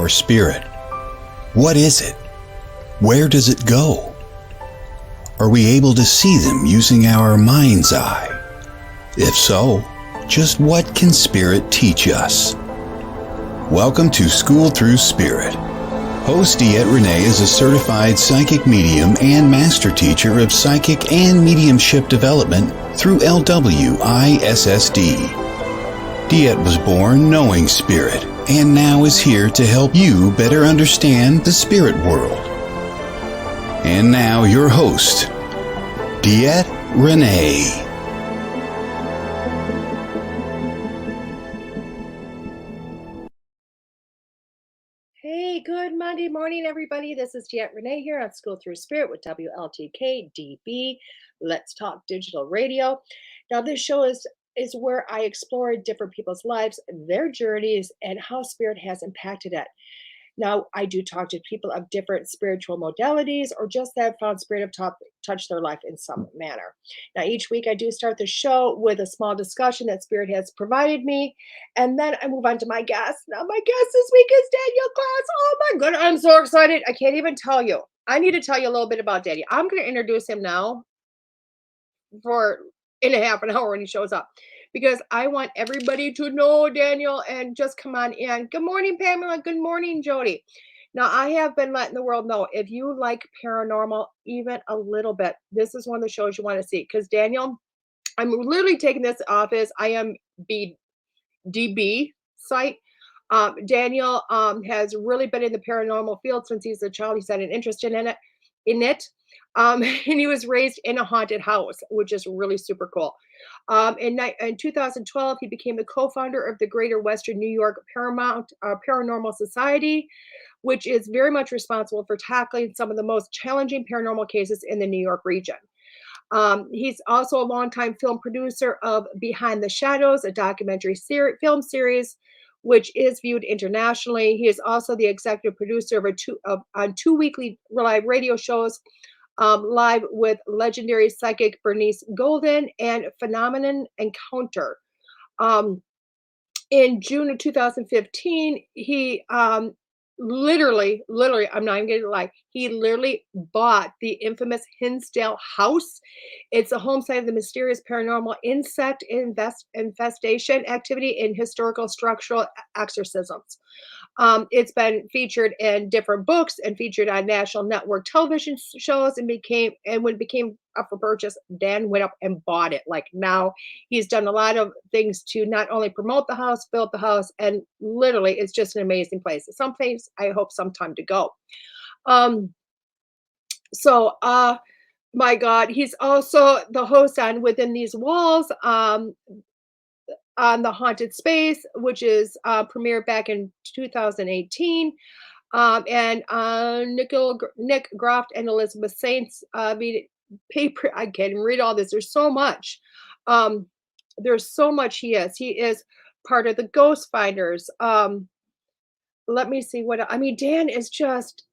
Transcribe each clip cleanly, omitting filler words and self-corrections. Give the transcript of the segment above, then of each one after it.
our spirit? What is it? Where does it go? Are we able to see them using our mind's eye? If so, just what can spirit teach us? Welcome to School Through Spirit. Host DeEtte Renee is a certified psychic medium and master teacher of psychic and mediumship development through LWISSD. DeEtte was born knowing spirit and now is here to help you better understand the spirit world. And now your host, DeEtte Renee. Hey, good Monday morning, everybody. This is DeEtte Renee here on School Through Spirit with WLTK DB. Let's Talk Digital Radio. Now, this show is where I explore different people's lives, their journeys, and how spirit has impacted it. Now, I do talk to people of different spiritual modalities or just that have found spirit have touched their life in some manner. Now, each week I do start the show with a small discussion that spirit has provided me, and then I move on to my guest. Now, my guest this week is Daniel Klaes. Oh my goodness, I'm so excited. I can't even tell you. I need to tell you a little bit about Daniel. I'm going to introduce him now for in a half an hour when he shows up, because I want everybody to know Daniel and just come on in. Good morning, Pamela. Good morning, Jody. Now, I have been letting the world know, if you like paranormal even a little bit, this is one of the shows you want to see, because Daniel, I'm literally taking this off his IMDb site. Daniel has really been in the paranormal field since he's a child. He's had an interest in it. And he was raised in a haunted house, which is really super cool. In 2012, he became the co-founder of the Greater Western New York Paranormal Society, which is very much responsible for tackling some of the most challenging paranormal cases in the New York region. He's also a longtime film producer of Behind the Shadows, a documentary film series, which is viewed internationally. He is also the executive producer on two weekly live radio shows, live with legendary psychic Bernice Golden and Phenomenon Encounter. In June of 2015, he literally, I'm not even going to lie, he literally bought the infamous Hinsdale house. It's a home site of the mysterious paranormal insect infestation activity in historical structural exorcisms. It's been featured in different books and featured on national network television shows, and when it became up for purchase, Dan went up and bought it. Like, now he's done a lot of things to not only promote the house, build the house, and literally it's just an amazing place. Some place I hope sometime to go. My God, he's also the host on Within These Walls, on the Haunted Space, which is premiered back in 2018. And Nick Groft and Elizabeth Saints paper. I can't even read all this. There's so much. There's so much he is. He is part of the Ghost Finders. Let me see what I mean. Dan is just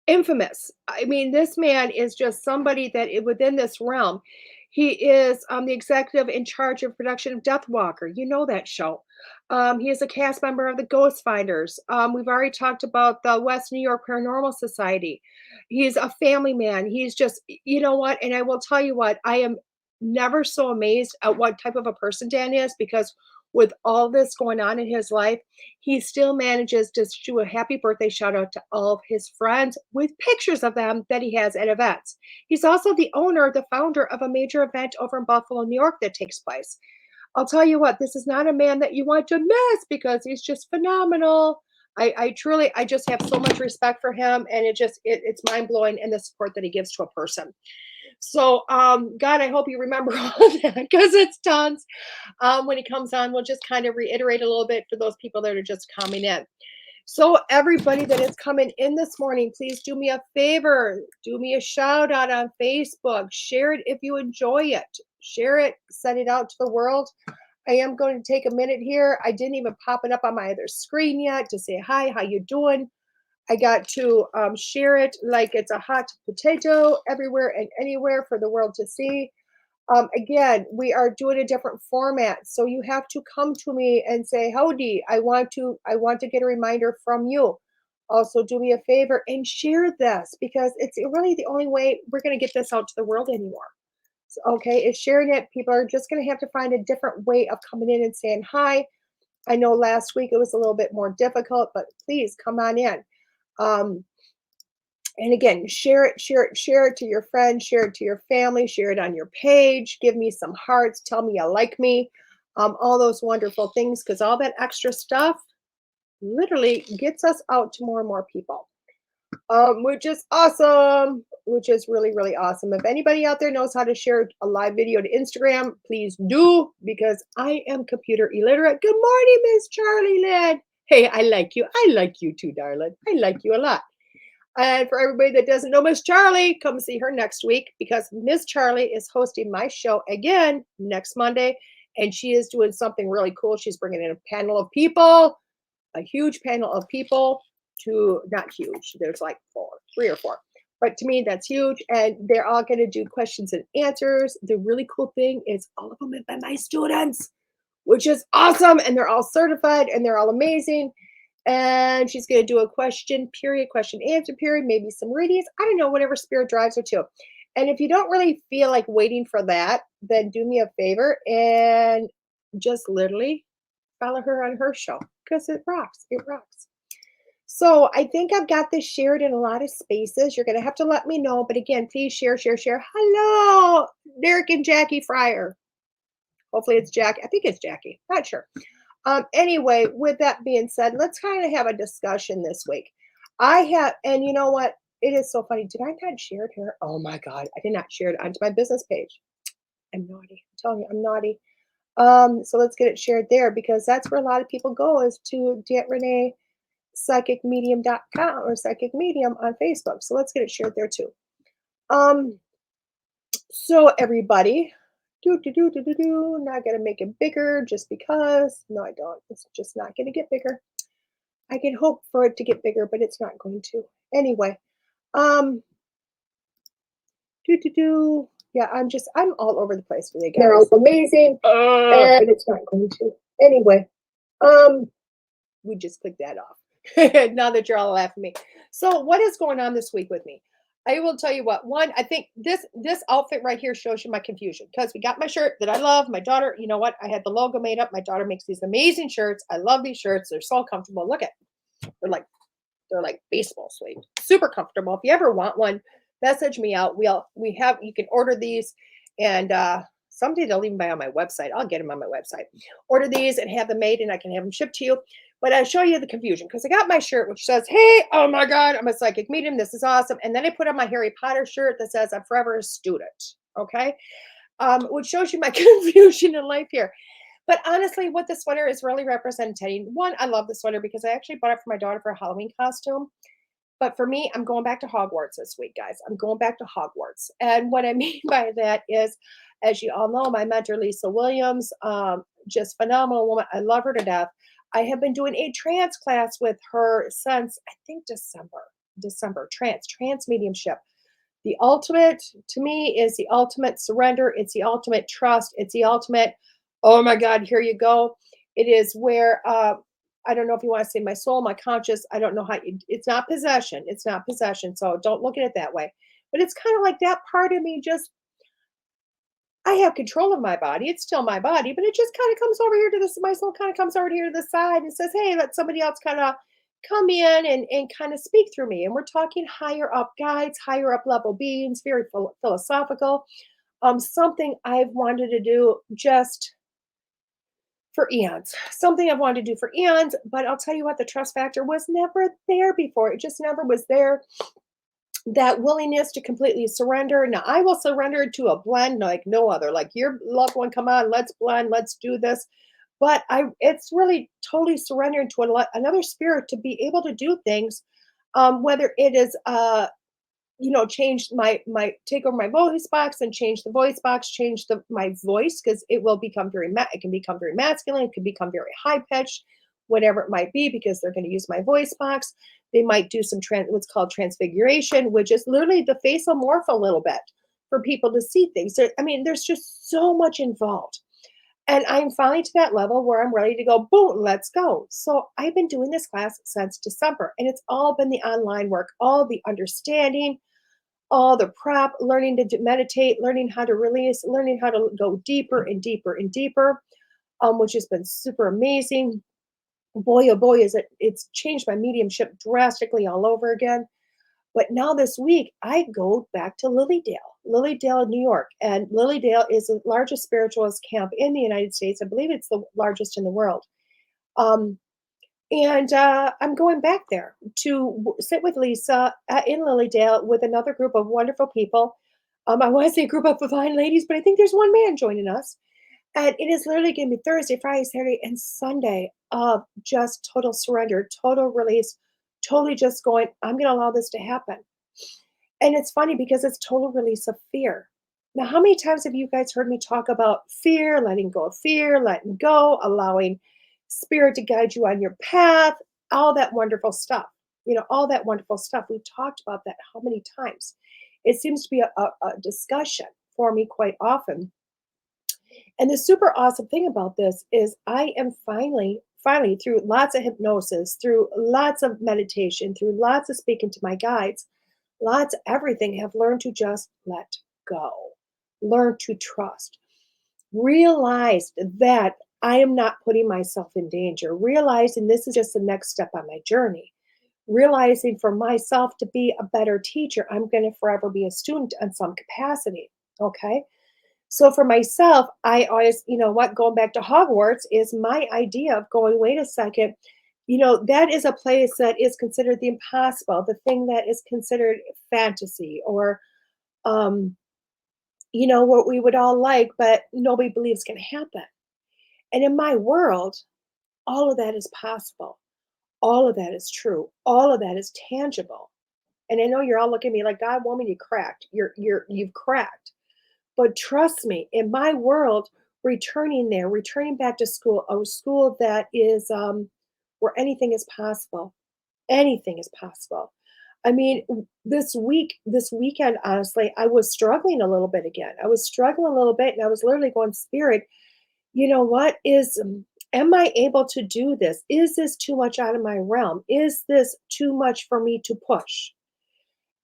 infamous. I mean, this man is just somebody that within this realm. He is the executive in charge of production of Death Walker. You know that show. He is a cast member of the Ghost Finders. We've already talked about the West New York Paranormal Society. He's a family man. He's just, you know what? And I will tell you what, I am never so amazed at what type of a person Dan is, because with all this going on in his life, he still manages to do a happy birthday shout out to all of his friends with pictures of them that he has at events. He's also the founder of a major event over in Buffalo, New York that takes place. I'll tell you what, this is not a man that you want to miss, because he's just phenomenal. I just have so much respect for him, and it's mind blowing, and the support that he gives to a person. So, God, I hope you remember all of that, because it's tons. When he comes on, we'll just kind of reiterate a little bit for those people that are just coming in. So everybody that is coming in this morning, please do me a favor. Do me a shout out on Facebook. Share it if you enjoy it. Share it. Send it out to the world. I am going to take a minute here. I didn't even pop it up on my other screen yet to say hi, how you doing? I got to share it like it's a hot potato everywhere and anywhere for the world to see. Again, we are doing a different format, so you have to come to me and say, "Howdy, I want to get a reminder from you." Also, do me a favor and share this because it's really the only way we're going to get this out to the world anymore. So, okay, is sharing it. People are just going to have to find a different way of coming in and saying hi. I know last week it was a little bit more difficult, but please come on in. Um, and again, share it, share it, share it to your friends, share it to your family, share it on your page, give me some hearts, tell me you like me, all those wonderful things, because all that extra stuff literally gets us out to more and more people, which is awesome, which is really, really awesome. If anybody out there knows how to share a live video to Instagram, please do, because I am computer illiterate. Good morning, Miss Charlie Lynn. Hey, I like you. I like you too, darling. I like you a lot. And for everybody that doesn't know Miss Charlie, come see her next week because Miss Charlie is hosting my show again next Monday. And she is doing something really cool. She's bringing in a panel of people, a huge panel of people to, not huge, there's like three or four. But to me, that's huge. And they're all going to do questions and answers. The really cool thing is all of them are by my students, which is awesome. And they're all certified and they're all amazing. And she's going to do a question period, question answer period, maybe some readings. I don't know, whatever spirit drives her to. And if you don't really feel like waiting for that, then do me a favor and just literally follow her on her show because it rocks. It rocks. So I think I've got this shared in a lot of spaces. You're going to have to let me know. But again, please share, share, share. Hello, Derek and Jackie Fryer. Hopefully it's Jackie. I think it's Jackie. Not sure. Anyway, with that being said, let's kind of have a discussion this week. And you know what? It is so funny. Did I not share it here? Oh my God, I did not share it onto my business page. I'm naughty. I'm telling you, I'm naughty. So let's get it shared there because that's where a lot of people go is to DeEtte psychicmedium.com or psychic medium on Facebook. So let's get it shared there too. So everybody, not gonna make it bigger just because. No, I don't. It's just not gonna get bigger. I can hope for it to get bigger, but it's not going to. Anyway, um, yeah, I'm all over the place today, guys. They're all amazing, but it's not going to. Anyway, we just clicked that off. Now that you're all laughing at me. So what is going on this week with me? I will tell you what. One, I think this outfit right here shows you my confusion because we got my shirt that I love. My daughter, you know what? I had the logo made up. My daughter makes these amazing shirts. I love these shirts. They're so comfortable. Look at, they're like baseball suede, super comfortable. If you ever want one, message me out. You can order these, and someday they'll even buy on my website. I'll get them on my website. Order these and have them made, and I can have them shipped to you. But I'll show you the confusion because I got my shirt which says, "Hey, oh my God, I'm a psychic medium. This is awesome." And then I put on my Harry Potter shirt that says, "I'm forever a student." Okay, which shows you my confusion in life here. But honestly, what the sweater is really representing, one, I love the sweater because I actually bought it for my daughter for a Halloween costume. But for me, I'm going back to Hogwarts this week, guys. I'm going back to Hogwarts. And what I mean by that is, as you all know, my mentor, Lisa Williams, just phenomenal woman. I love her to death. I have been doing a trance class with her since, I think, December, trance mediumship. The ultimate, to me, is the ultimate surrender. It's the ultimate trust. It's the ultimate, oh my God, here you go. It is where, I don't know if you want to say my soul, my conscious. I don't know how, it's not possession. It's not possession. So don't look at it that way. But it's kind of like that part of me just, I have control of my body. It's still my body, but it just kind of comes over here to this. My soul kind of comes over here to the side and says, "Hey, let somebody else kind of come in and kind of speak through me." And we're talking higher up guides, higher up level beings, very philosophical. Something I've wanted to do just for eons. Something I've wanted to do for eons, but I'll tell you what, the trust factor was never there before. It just never was there. That willingness to completely surrender. Now I will surrender to a blend like no other. Like your loved one, come on, let's blend, let's do this. But it's really totally surrendering to another spirit to be able to do things, whether it is, change take over my voice box and change the voice box, change my voice because it will become it can become very masculine, it can become very high pitched, whatever it might be, because they're going to use my voice box. They might do some what's called transfiguration, which is literally the face will morph a little bit. for people to see things. I mean, there's just so much involved. And I'm finally to that level where I'm ready to go, boom, let's go. So I've been doing this class since December, and it's all been the online work, all the understanding, all the prep, learning to meditate, learning how to release, learning how to go deeper and deeper and deeper, which has been super amazing. Boy, oh boy, is it's changed my mediumship drastically all over again. But now this week, I go back to Lilydale, New York. And Lilydale is the largest spiritualist camp in the United States. I believe it's the largest in the world. Um, and I'm going back there to sit with Lisa in Lilydale with another group of wonderful people. I want to say a group of fine ladies, but I think there's one man joining us. And it is literally going to be Thursday, Friday, Saturday, and Sunday of just total surrender, total release, totally just going, I'm going to allow this to happen. And it's funny because it's total release of fear. Now, how many times have you guys heard me talk about fear, letting go of fear, letting go, allowing spirit to guide you on your path, all that wonderful stuff? All that wonderful stuff. We've talked about that how many times? It seems to be a discussion for me quite often. And the super awesome thing about this is I am finally through lots of hypnosis, through lots of meditation, through lots of speaking to my guides, lots of everything, have learned to just let go, learn to trust, realize that I am not putting myself in danger, realizing this is just the next step on my journey, realizing for myself to be a better teacher, I'm going to forever be a student in some capacity. Okay. So for myself, I always, going back to Hogwarts is my idea of going, wait a second, that is a place that is considered the impossible, the thing that is considered fantasy or, what we would all like, but nobody believes can happen. And in my world, all of that is possible. All of that is true. All of that is tangible. And I know you're all looking at me like, God, woman, you cracked. You've cracked. But trust me, in my world, returning back to school, a school that is where anything is possible. Anything is possible. I mean, this weekend, honestly, I was struggling a little bit again. I was struggling a little bit, and I was literally going, Spirit, what is, am I able to do this? Is this too much out of my realm? Is this too much for me to push?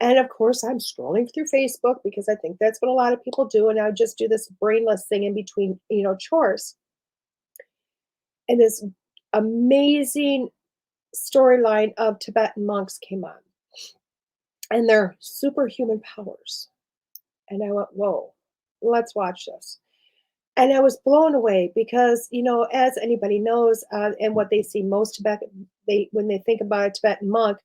And of course, I'm scrolling through Facebook because I think that's what a lot of people do. And I would just do this brainless thing in between, chores. And this amazing storyline of Tibetan monks came on and their superhuman powers. And I went, whoa, let's watch this. And I was blown away because, as anybody knows, and what they see most when they think about a Tibetan monk,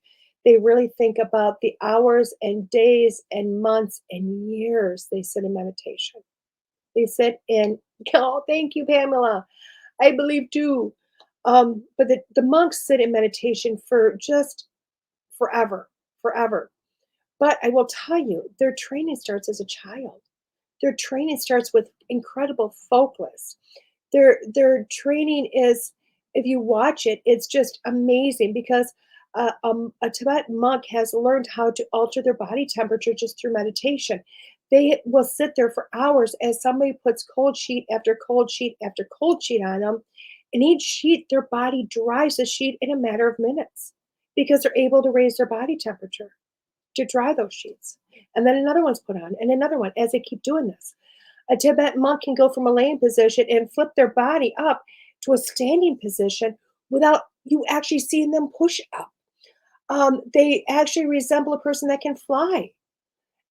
they really think about the hours and days and months and years they sit in meditation. They sit in, oh, thank you, Pamela. I believe too. But the monks sit in meditation for just forever, forever. But I will tell you, their training starts as a child. Their training starts with incredible focus. Their training is, if you watch it, it's just amazing because a Tibetan monk has learned how to alter their body temperature just through meditation. They will sit there for hours as somebody puts cold sheet after cold sheet after cold sheet on them. And each sheet, their body dries the sheet in a matter of minutes because they're able to raise their body temperature to dry those sheets. And then another one's put on and another one as they keep doing this. A Tibetan monk can go from a laying position and flip their body up to a standing position without you actually seeing them push up. They actually resemble a person that can fly.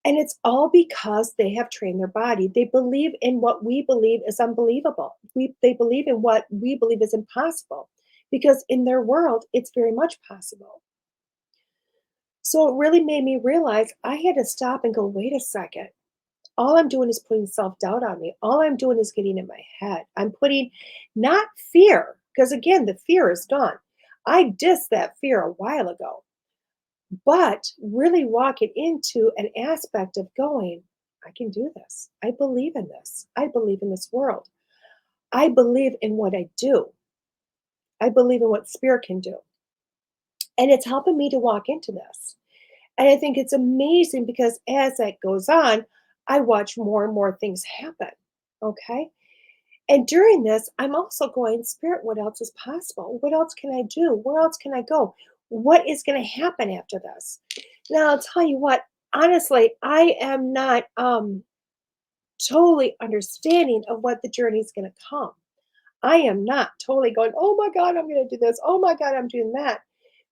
And it's all because they have trained their body. They believe in what we believe is unbelievable. They believe in what we believe is impossible because in their world, it's very much possible. So it really made me realize I had to stop and go, wait a second. All I'm doing is putting self doubt on me. All I'm doing is getting in my head. I'm putting not fear, because again, the fear is gone. I dissed that fear a while ago, but really walking into an aspect of going, I can do this. I believe in this. I believe in this world. I believe in what I do. I believe in what spirit can do. And it's helping me to walk into this. And I think it's amazing because as that goes on, I watch more and more things happen. Okay. And during this, I'm also going, Spirit, what else is possible? What else can I do? Where else can I go? What is going to happen after this? Now, I'll tell you what, honestly, I am not totally understanding of what the journey is going to come. I am not totally going, oh my God, I'm going to do this. Oh my God, I'm doing that.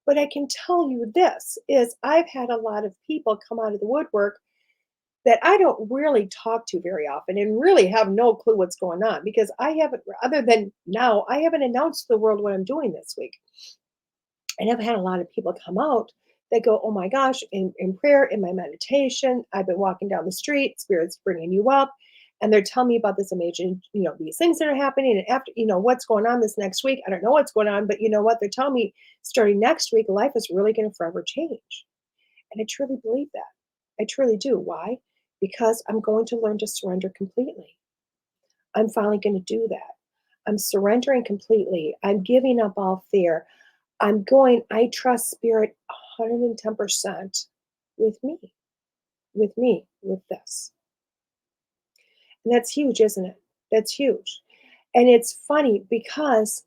But I can tell you this is I've had a lot of people come out of the woodwork that I don't really talk to very often and really have no clue what's going on because I haven't, other than now, I haven't announced to the world what I'm doing this week. And I've had a lot of people come out that go, oh my gosh, in prayer, in my meditation, I've been walking down the street, Spirit's bringing you up. And they're telling me about this amazing, these things that are happening. And after, what's going on this next week, I don't know what's going on, but you know what? They're telling me starting next week, life is really going to forever change. And I truly believe that. I truly do. Why? Because I'm going to learn to surrender completely. I'm finally going to do that. I'm surrendering completely. I'm giving up all fear. I trust Spirit 110% with me, with this. And that's huge, isn't it? That's huge. And it's funny because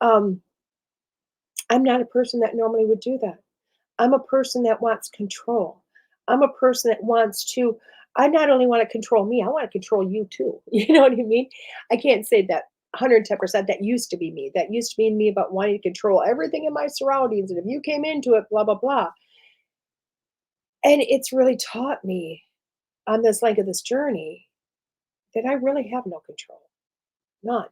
um, I'm not a person that normally would do that. I'm a person that wants control. I'm a person that wants to, I not only want to control me, I want to control you too. You know what I mean? I can't say that 110%. That used to be me. That used to be me about wanting to control everything in my surroundings. And if you came into it, blah, blah, blah. And it's really taught me on this leg of this journey that I really have no control. None.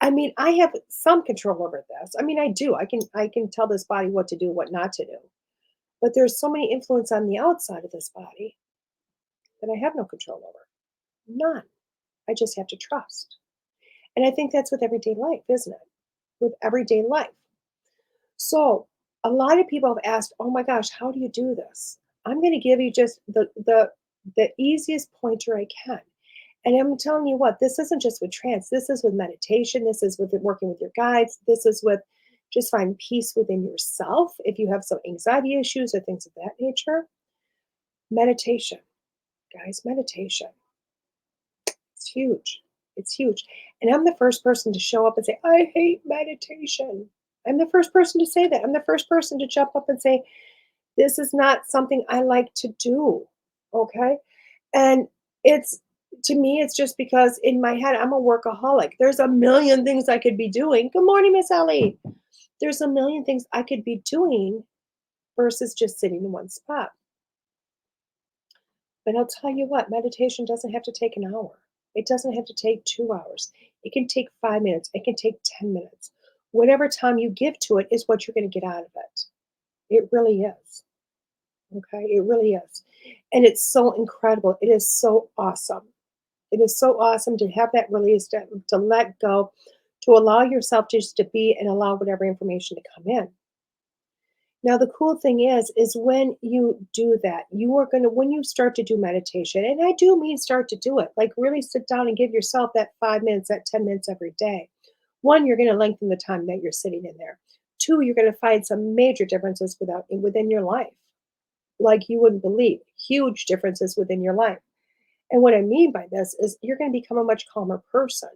I mean, I have some control over this. I mean, I do. I can tell this body what to do, what not to do. But there's so many influence on the outside of this body that I have no control over. None. I just have to trust. And I think that's with everyday life, isn't it? With everyday life. So a lot of people have asked, oh my gosh, how do you do this? I'm going to give you just the easiest pointer I can. And I'm telling you what, this isn't just with trance. This is with meditation. This is with working with your guides. This is with just find peace within yourself. If you have some anxiety issues or things of that nature, meditation, guys, meditation. It's huge. It's huge. And I'm the first person to show up and say, I hate meditation. I'm the first person to say that. I'm the first person to jump up and say, this is not something I like to do. Okay. And it's, to me, it's just because in my head, I'm a workaholic. There's a million things I could be doing. Good morning, Miss Ellie. There's a million things I could be doing versus just sitting in one spot. But I'll tell you what, meditation doesn't have to take an hour. It doesn't have to take 2 hours. It can take 5 minutes. It can take 10 minutes. Whatever time you give to it is what you're going to get out of it. It really is. Okay, it really is. And it's so incredible. It is so awesome. It is so awesome to have that release, to let go, to allow yourself just to be and allow whatever information to come in. Now, the cool thing is when you do that, you are going to, when you start to do meditation, and I do mean start to do it, like really sit down and give yourself that 5 minutes, that 10 minutes every day. One, you're going to lengthen the time that you're sitting in there. Two, you're going to find some major differences within your life, like you wouldn't believe, huge differences within your life. And what I mean by this is you're going to become a much calmer person.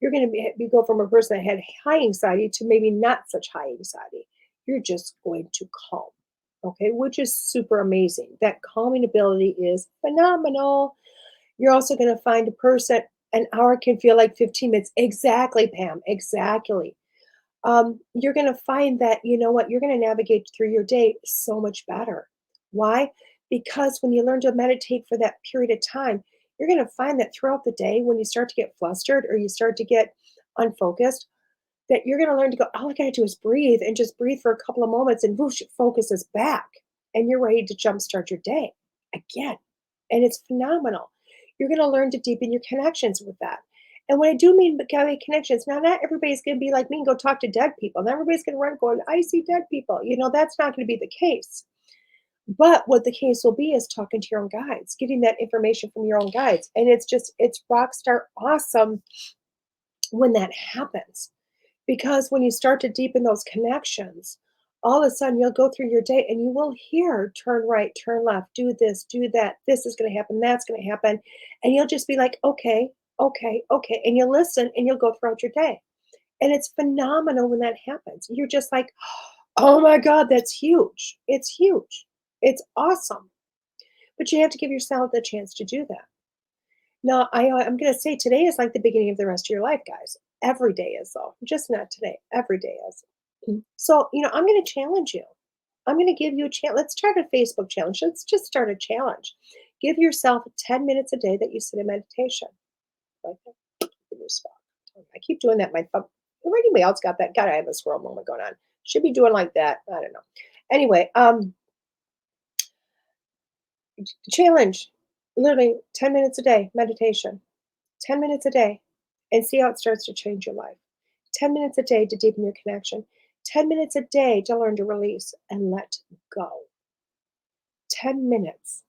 You're going to go from a person that had high anxiety to maybe not such high anxiety. You're just going to calm, okay, which is super amazing. That calming ability is phenomenal. You're also going to find a person, an hour can feel like 15 minutes. Exactly, Pam, exactly. You're going to find that, you know what, you're going to navigate through your day so much better. Why? Because when you learn to meditate for that period of time, you're going to find that throughout the day, when you start to get flustered or you start to get unfocused, that you're going to learn to go, all I got to do is breathe and just breathe for a couple of moments and whoosh, focus is back and you're ready to jumpstart your day again. And it's phenomenal. You're going to learn to deepen your connections with that. And when I do mean having connections, now not everybody's going to be like me and go talk to dead people. Not everybody's going to run going, I see dead people. That's not going to be the case. But what the case will be is talking to your own guides, getting that information from your own guides. And it's rock star awesome when that happens. Because when you start to deepen those connections, all of a sudden you'll go through your day and you will hear turn right, turn left, do this, do that. This is going to happen. That's going to happen. And you'll just be like, okay, okay, okay. And you'll listen and you'll go throughout your day. And it's phenomenal when that happens. You're just like, oh my God, that's huge. It's huge. It's awesome. But you have to give yourself the chance to do that. Now, I'm going to say today is like the beginning of the rest of your life, guys. Every day is, though. Just not today. Every day is. So, I'm going to challenge you. I'm going to give you a challenge. Let's start a Facebook challenge. Let's just start a challenge. Give yourself 10 minutes a day that you sit in meditation. Like that. Give your spot. I keep doing that. My thumb. Anybody else got that? God, I have a squirrel moment going on. Should be doing like that. I don't know. Anyway, challenge. Literally 10 minutes a day, meditation. 10 minutes a day, and see how it starts to change your life. 10 minutes a day to deepen your connection. 10 minutes a day to learn to release and let go. 10 minutes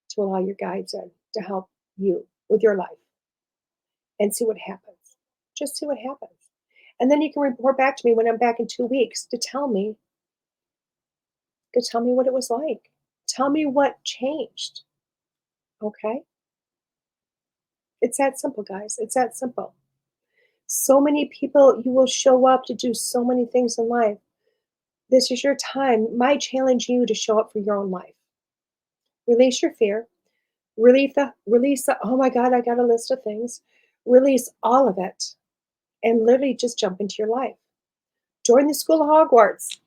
to allow your guides in to help you with your life and see what happens. Just see what happens. And then you can report back to me when I'm back in 2 weeks to tell me what it was like. Tell me what changed. Okay? It's that simple, guys. It's that simple. So many people, you will show up to do so many things in life. This is your time. My challenge you to show up for your own life. Release your fear. Release the, oh my God, I got a list of things. Release all of it and literally just jump into your life. Join the school of Hogwarts.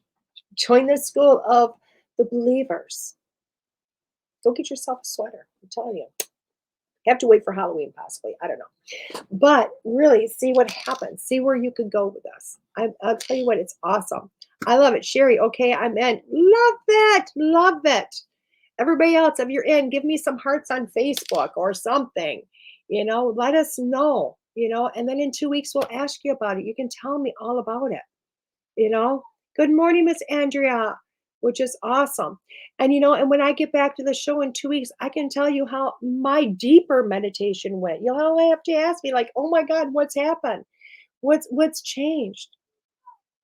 Join the school of the believers. Go get yourself a sweater. I'm telling you. You have to wait for Halloween, possibly. I don't know. But really, see what happens. See where you could go with this. I'll tell you what, it's awesome. I love it. Sherry, okay, I'm in. Love it. Love it. Everybody else, if you're in, give me some hearts on Facebook or something. Let us know, and then in 2 weeks, we'll ask you about it. You can tell me all about it. Good morning, Miss Andrea, which is awesome. And when I get back to the show in 2 weeks, I can tell you how my deeper meditation went. You'll only have to ask me, like, oh my God, what's happened? What's changed?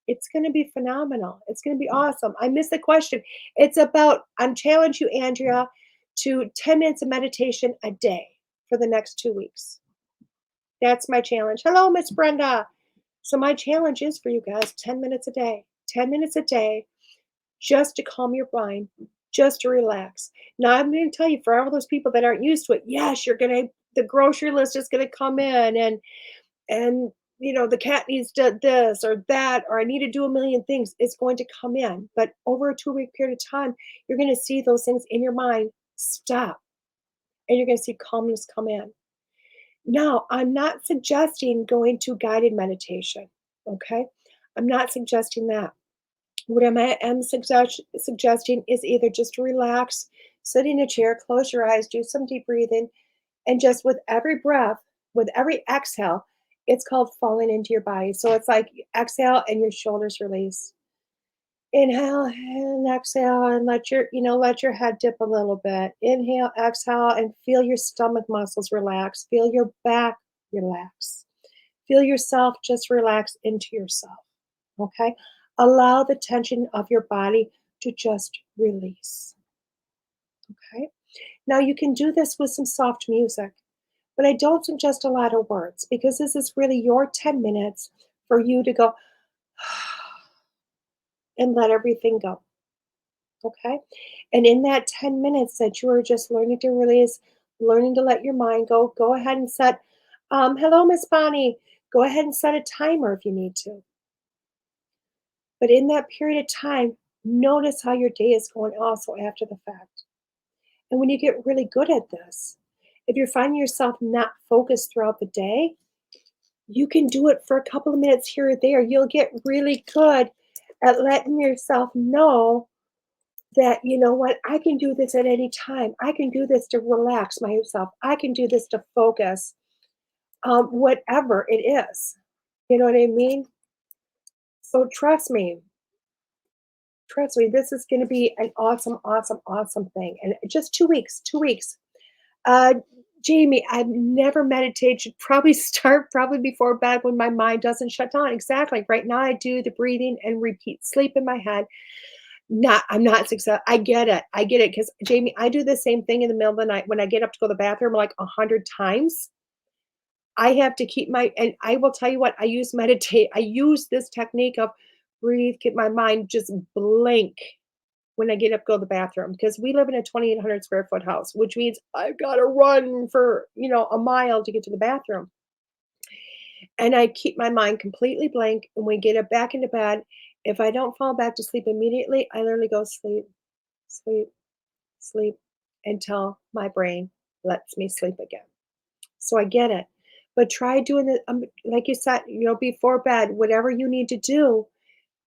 It's going to be phenomenal. It's going to be awesome. I missed the question. I'm challenging you, Andrea, to 10 minutes of meditation a day for the next 2 weeks. That's my challenge. Hello, Miss Brenda. So my challenge is for you guys, 10 minutes a day. 10 minutes a day just to calm your mind, just to relax. Now, I'm going to tell you, for all those people that aren't used to it, yes, the grocery list is going to come in and the cat needs this or that, or I need to do a million things. It's going to come in. But over a 2 week period of time, you're going to see those things in your mind stop. And you're going to see calmness come in. Now, I'm not suggesting going to guided meditation. Okay? I'm not suggesting that. What I am suggesting is either just relax, sit in a chair, close your eyes, do some deep breathing, and just with every breath, with every exhale, it's called falling into your body. So it's like exhale and your shoulders release. Inhale and exhale and let your head dip a little bit. Inhale, exhale, and feel your stomach muscles relax. Feel your back relax. Feel yourself just relax into yourself. Okay? Allow the tension of your body to just release. Okay? Now you can do this with some soft music, but I don't suggest a lot of words because this is really your 10 minutes for you to go and let everything go. Okay? And in that 10 minutes that you are just learning to release, learning to let your mind go ahead and set, hello, Miss Bonnie, go ahead and set a timer if you need to. But in that period of time, notice how your day is going also after the fact. And when you get really good at this, if you're finding yourself not focused throughout the day, you can do it for a couple of minutes here or there. You'll get really good at letting yourself know that, you know what, I can do this at any time. I can do this to relax myself. I can do this to focus, whatever it is. You know what I mean? So trust me, this is going to be an awesome, awesome, awesome thing. And just 2 weeks, 2 weeks. Jamie, I've never meditated. Should probably start before bed when my mind doesn't shut down. Exactly. Right now I do the breathing and repeat, sleep in my head. I'm not success I get it. I get it because Jamie, I do the same thing in the middle of the night when I get up to go to the bathroom like 100 times. I have to keep my and I will tell you what, I use this technique of breathe, get my mind just blank when I get up, go to the bathroom because we live in a 2,800 square foot house, which means I've got to run for, a mile to get to the bathroom. And I keep my mind completely blank. And we get up back into bed. If I don't fall back to sleep immediately, I literally go sleep, sleep, sleep until my brain lets me sleep again. So I get it. But try doing it, like you said, before bed, whatever you need to do,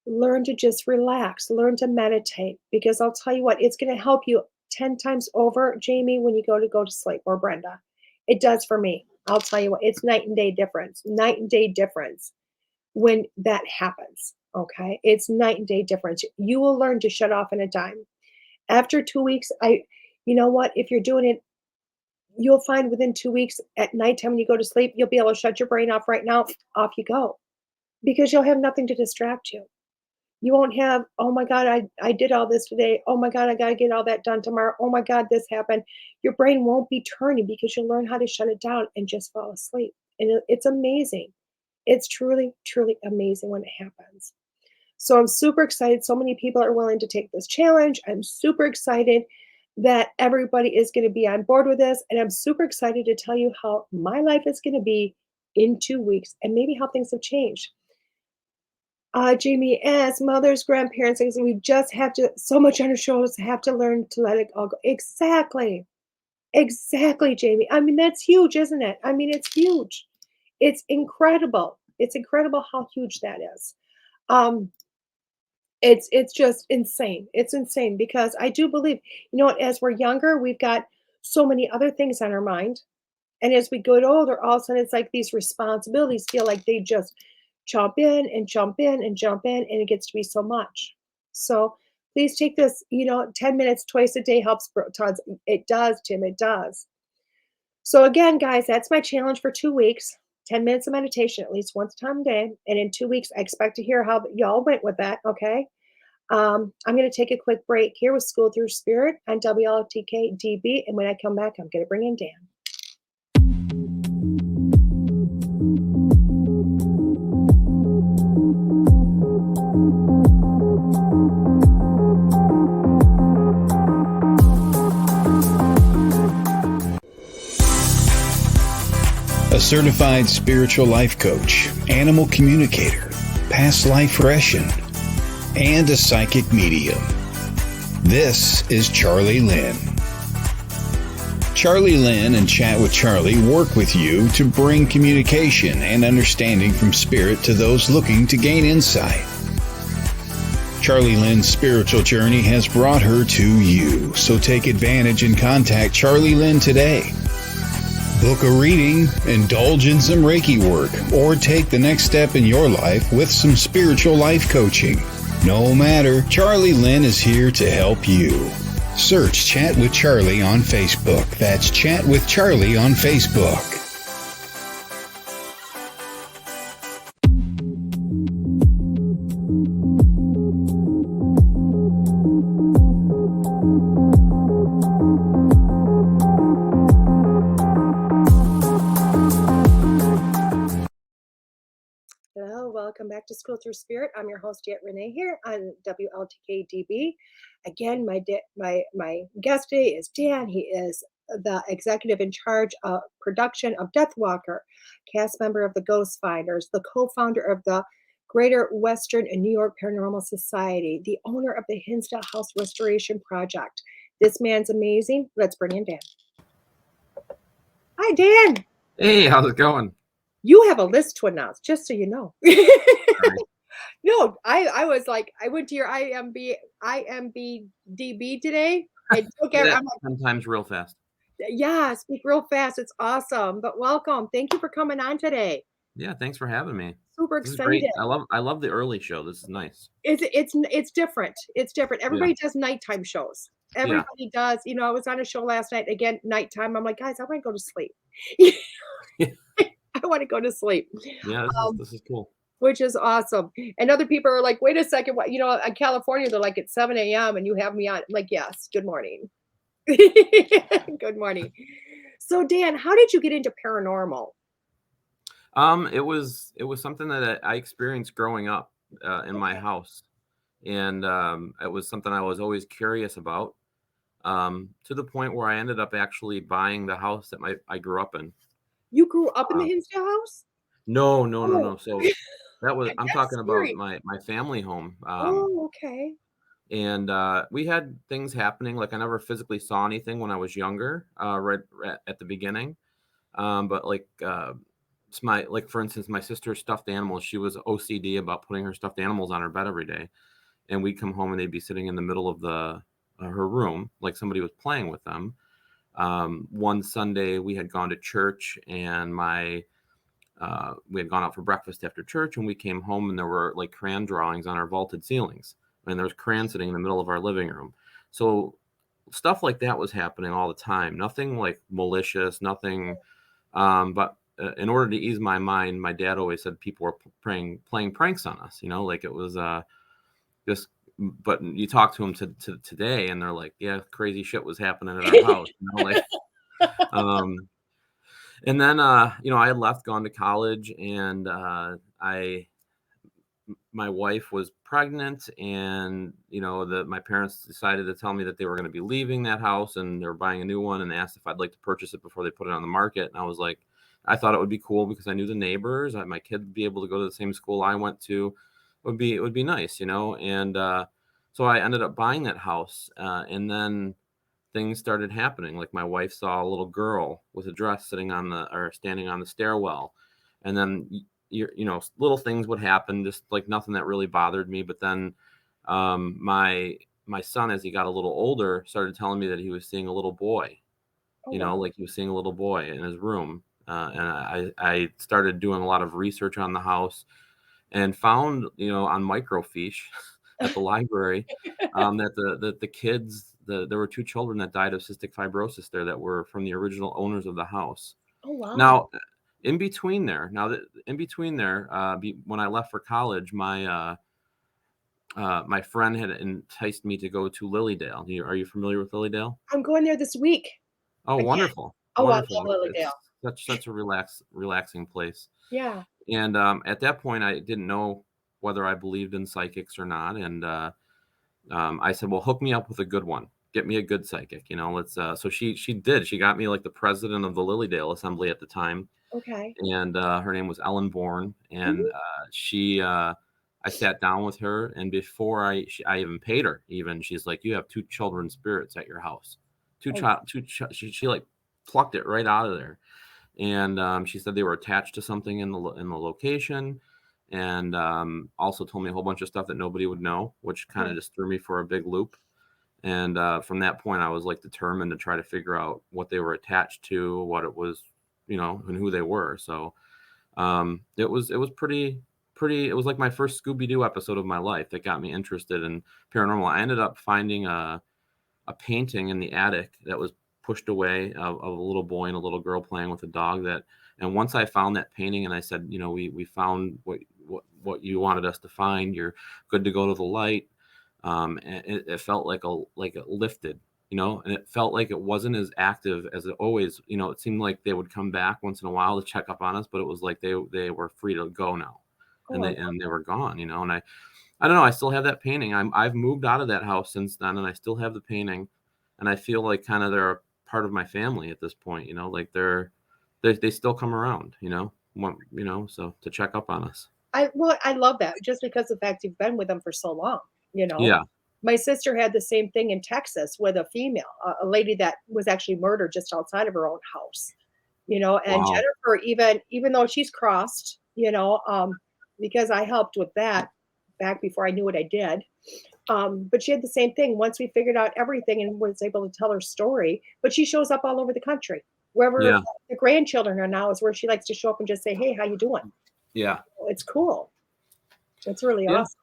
learn to just relax, learn to meditate, because I'll tell you what, it's going to help you 10 times over, Jamie, when you go to sleep, or Brenda. It does for me. I'll tell you what, it's night and day difference when that happens. Okay. It's night and day difference. You will learn to shut off in a dime. After 2 weeks, you know what, if you're doing it, you'll find within 2 weeks at nighttime when you go to sleep, you'll be able to shut your brain off right now. Off you go because you'll have nothing to distract you. You won't have, oh my God, I did all this today. Oh my God, I got to get all that done tomorrow. Oh my God, this happened. Your brain won't be turning because you'll learn how to shut it down and just fall asleep. And it's amazing. It's truly, truly amazing when it happens. So I'm super excited. So many people are willing to take this challenge. I'm super excited that everybody is going to be on board with this. And I'm super excited to tell you how my life is going to be in 2 weeks and maybe how things have changed. Jamie, as mothers, grandparents, we just have to, so much on our shoulders, have to learn to let it all go. Exactly. Exactly, Jamie. I mean, that's huge, isn't it? I mean, it's huge. It's incredible. It's incredible how huge that is. Um, it's just insane. It's insane because I do believe, as we're younger, we've got so many other things on our mind. And as we get older, all of a sudden it's like these responsibilities feel like they just jump in and jump in and jump in, and it gets to be so much. So please take this, 10 minutes twice a day helps tons. It does, Tim, it does. So again, guys, that's my challenge for 2 weeks. 10 minutes of meditation at least once a time a day. And in 2 weeks, I expect to hear how y'all went with that. Okay. I'm going to take a quick break here with School Through Spirit on WLTK DB. And when I come back, I'm going to bring in Dan. A certified spiritual life coach, animal communicator, past life regression, and a psychic medium. This is Charlie Lynn. Charlie Lynn and Chat with Charlie work with you to bring communication and understanding from spirit to those looking to gain insight. Charlie Lynn's spiritual journey has brought her to you, so take advantage and contact Charlie Lynn today. Book a reading, indulge in some Reiki work, or take the next step in your life with some spiritual life coaching. No matter, Charlie Lynn is here to help you. Search Chat with Charlie on Facebook. That's Chat with Charlie on Facebook. Welcome back to School Through Spirit. I'm your host, DeEtte Renee, here on WLTK DB. Again, my guest today is Dan. He is the executive in charge of production of Death Walker, cast member of the Ghost Finders, the co-founder of the Greater Western and New York Paranormal Society, the owner of the Hinsdale House Restoration Project. This man's amazing. Let's bring in Dan. Hi, Dan. Hey, how's it going? You have a list to announce, just so you know. No, I was like, I went to your IMBDB today. I took I'm like, sometimes real fast. Yeah, speak real fast. It's awesome. But welcome. Thank you for coming on today. Yeah, thanks for having me. Super excited. I love the early show. This is nice. It's different. It's different. Everybody does nighttime shows. Everybody does. I was on a show last night, again, nighttime. I'm like, guys, I want to go to sleep. I want to go to sleep. Yeah, this is cool. which is awesome. And other people are like, wait a second, what, in California, they're like, it's 7 a.m. and you have me on. I'm like, yes, good morning. Good morning. So, Dan, how did you get into paranormal? It was something that I experienced growing up in my Okay. house, and it was something I was always curious about. To the point where I ended up actually buying the house that I grew up in. You grew up in the Uh, Hinsdale house? no, no, no, Oh, no. So I'm that's talking about scary. my family home. Oh, okay. And we had things happening. Like I never physically saw anything when I was younger, right at the beginning. But like it's like for instance, my sister's stuffed animals. She was OCD about putting her stuffed animals on her bed every day, and we'd come home and they'd be sitting in the middle of the her room, like somebody was playing with them. One Sunday we had gone to church, and we had gone out for breakfast after church, and we came home and there were like crayon drawings on our vaulted ceilings, and there was crayon sitting in the middle of our living room. So stuff like that was happening all the time. Nothing like malicious, nothing. But in order to ease my mind, my dad always said people were playing pranks on us. Like it was just. But you talk to them to today, and they're like, "Yeah, crazy shit was happening at our house." Like. Um, and then I had left, gone to college, and my wife was pregnant, and my parents decided to tell me that they were going to be leaving that house and they were buying a new one, and asked if I'd like to purchase it before they put it on the market. And I was like, I thought it would be cool because I knew the neighbors. My kid would be able to go to the same school I went to. It would be nice, and so I ended up buying that house, and then things started happening. Like my wife saw a little girl with a dress standing on the stairwell, and then little things would happen, just like nothing that really bothered me. But then my son, as he got a little older, started telling me that he was seeing a little boy. Oh, wow. Like he was seeing a little boy in his room. And I started doing a lot of research on the house, and found, on microfiche at the library, that the kids, there were two children that died of cystic fibrosis there that were from the original owners of the house. Oh, wow. Now, in between there, when I left for college, my friend had enticed me to go to Lilydale. Are you familiar with Lilydale? I'm going there this week Oh, again. wonderful, Oh, I wonderful! love It's Lilydale. such a relaxing place. Yeah. And at that point, I didn't know whether I believed in psychics or not. And I said, "Well, hook me up with a good one. Get me a good psychic. Let's." So she did. She got me like the president of the Lilydale Assembly at the time, Okay. and her name was Ellen Bourne. And Mhm. I sat down with her, and before I even paid her, she's like, "You have two children spirits at your house. Oh, She like plucked it right out of there." And she said they were attached to something in the location, and also told me a whole bunch of stuff that nobody would know, which kind yeah. of just threw me for a big loop. And from that point, I was like determined to try to figure out what they were attached to, what it was, and who they were. So it was pretty. It was like my first Scooby Doo episode of my life that got me interested in paranormal. I ended up finding a painting in the attic that was pushed away, of a little boy and a little girl playing with a dog. And once I found that painting, and I said, we found what you wanted us to find. You're good to go to the light. And it felt like it lifted, and it felt like it wasn't as active as it always. It seemed like they would come back once in a while to check up on us, but it was like they were free to go now, Oh, and I they were gone. And I don't know. I still have that painting. I've moved out of that house since then, and I still have the painting, and I feel like kind of they're a part of my family at this point. Like they still come around. So to check up on us. I love that just because of the fact you've been with them for so long, you know? Yeah. My sister had the same thing in Texas with a female, a lady that was actually murdered just outside of her own house, and Wow. Jennifer, even though she's crossed, because I helped with that back before I knew what I did. But she had the same thing. Once we figured out everything and was able to tell her story, but she shows up all over the country. Wherever Yeah. the grandchildren are now is where she likes to show up and just say, "Hey, how you doing?" Yeah. It's cool. It's really Yeah. awesome.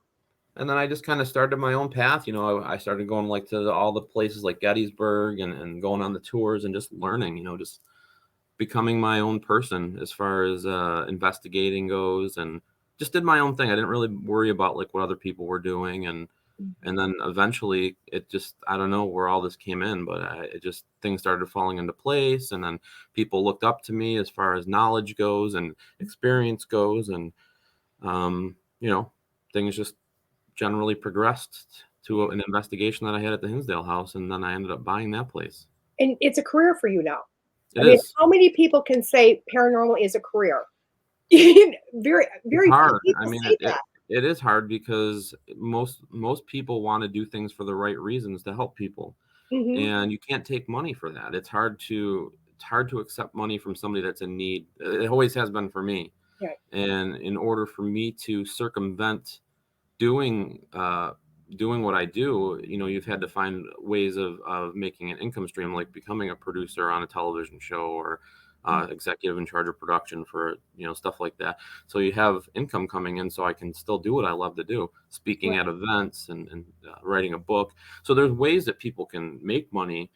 And then I just kind of started my own path. I started going like to all the places like Gettysburg, and going on the tours and just learning. Just becoming my own person as far as investigating goes, and just did my own thing. I didn't really worry about like what other people were doing, and then eventually it just, I don't know where all this came in, but it just, things started falling into place, and then people looked up to me as far as knowledge goes and experience goes, and you know, things just generally progressed to an investigation that I had at the Hinsdale house, and then I ended up buying that place. And it's a career for you now. It I mean, is. how many people can say paranormal is a career? Very, It's very few hard. I people mean, say that. it is hard because most people want to do things for the right reasons to help people, Mhm. and you can't take money for that. It's hard to accept money from somebody that's in need. It always has been for me. Right. And in order for me to circumvent doing doing what I do, you've had to find ways of making an income stream, like becoming a producer on a television show, or executive in charge of production for stuff like that. So you have income coming in, so I can still do what I love to do, speaking Right. at events and writing a book. So there's ways that people can make money,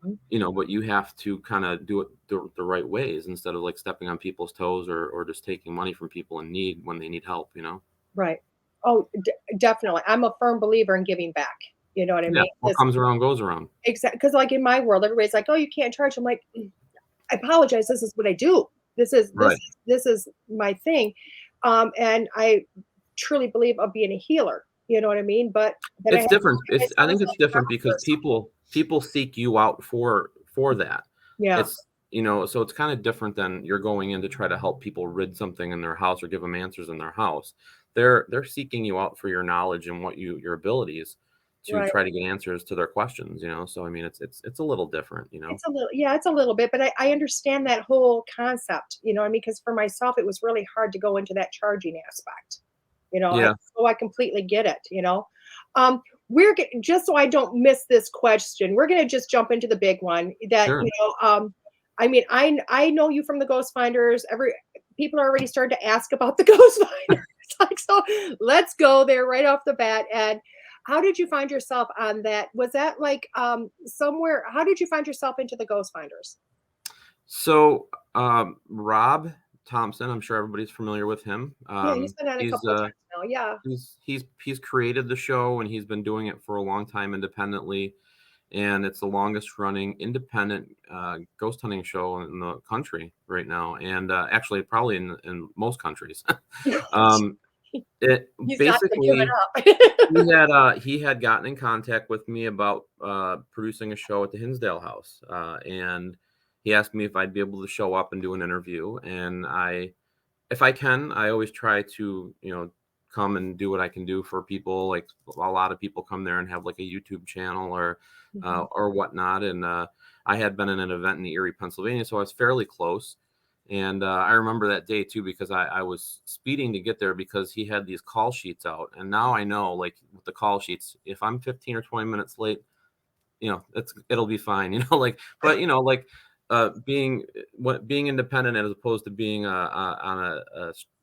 Mhm. but you have to kind of do it the right ways, instead of like stepping on people's toes, or just taking money from people in need when they need help. Right. Oh, definitely. I'm a firm believer in giving back. You know what I Yeah, mean? what comes around goes around. Because like in my world, everybody's like, "Oh, you can't charge." I'm like, I apologize. This is what I do. This is this Right. is this is my thing, and I truly believe of being a healer. You know what I mean? But then I It's have different. it I sounds think it's like you're different a because person. people seek you out for that. Yeah. It's, so it's kind of different than you're going in to try to help people rid something in their house or give them answers in their house. They're seeking you out for your knowledge and your abilities to Right. try to get answers to their questions. So I mean, it's a little different. It's a little, yeah, it's a little bit, but I understand that whole concept. You know, I mean, because for myself, it was really hard to go into that charging aspect. Yeah, So I completely get it. Um, just so I don't miss this question, we're gonna just jump into the big one. sure. I mean, I know you from the Ghost Finders. Every People are already starting to ask about the Ghost Finders. Like, so let's go there right off the bat. And how did you find yourself on that? Was that like somewhere? How did you find yourself into the Ghost Finders? So, Rob Thompson, I'm sure everybody's familiar with him. Yeah, he's been on a He's couple of times now. Yeah. he's created the show, and he's been doing it for a long time independently, and it's the longest running independent ghost hunting show in the country right now, and actually probably in most countries. um, it He's not gonna give basically it up. he had gotten in contact with me about producing a show at the Hinsdale house, and he asked me if I'd be able to show up and do an interview. And if I can, I always try to come and do what I can do for people. Like, a lot of people come there and have like a YouTube channel Mhm. or whatnot. And I had been in an event in Erie, Pennsylvania, so I was fairly close. And I remember that day too, because I was speeding to get there, because he had these call sheets out. And now I know, like, with the call sheets, if I'm 15 or 20 minutes late, it'll be fine, like, but like, being independent as opposed to being on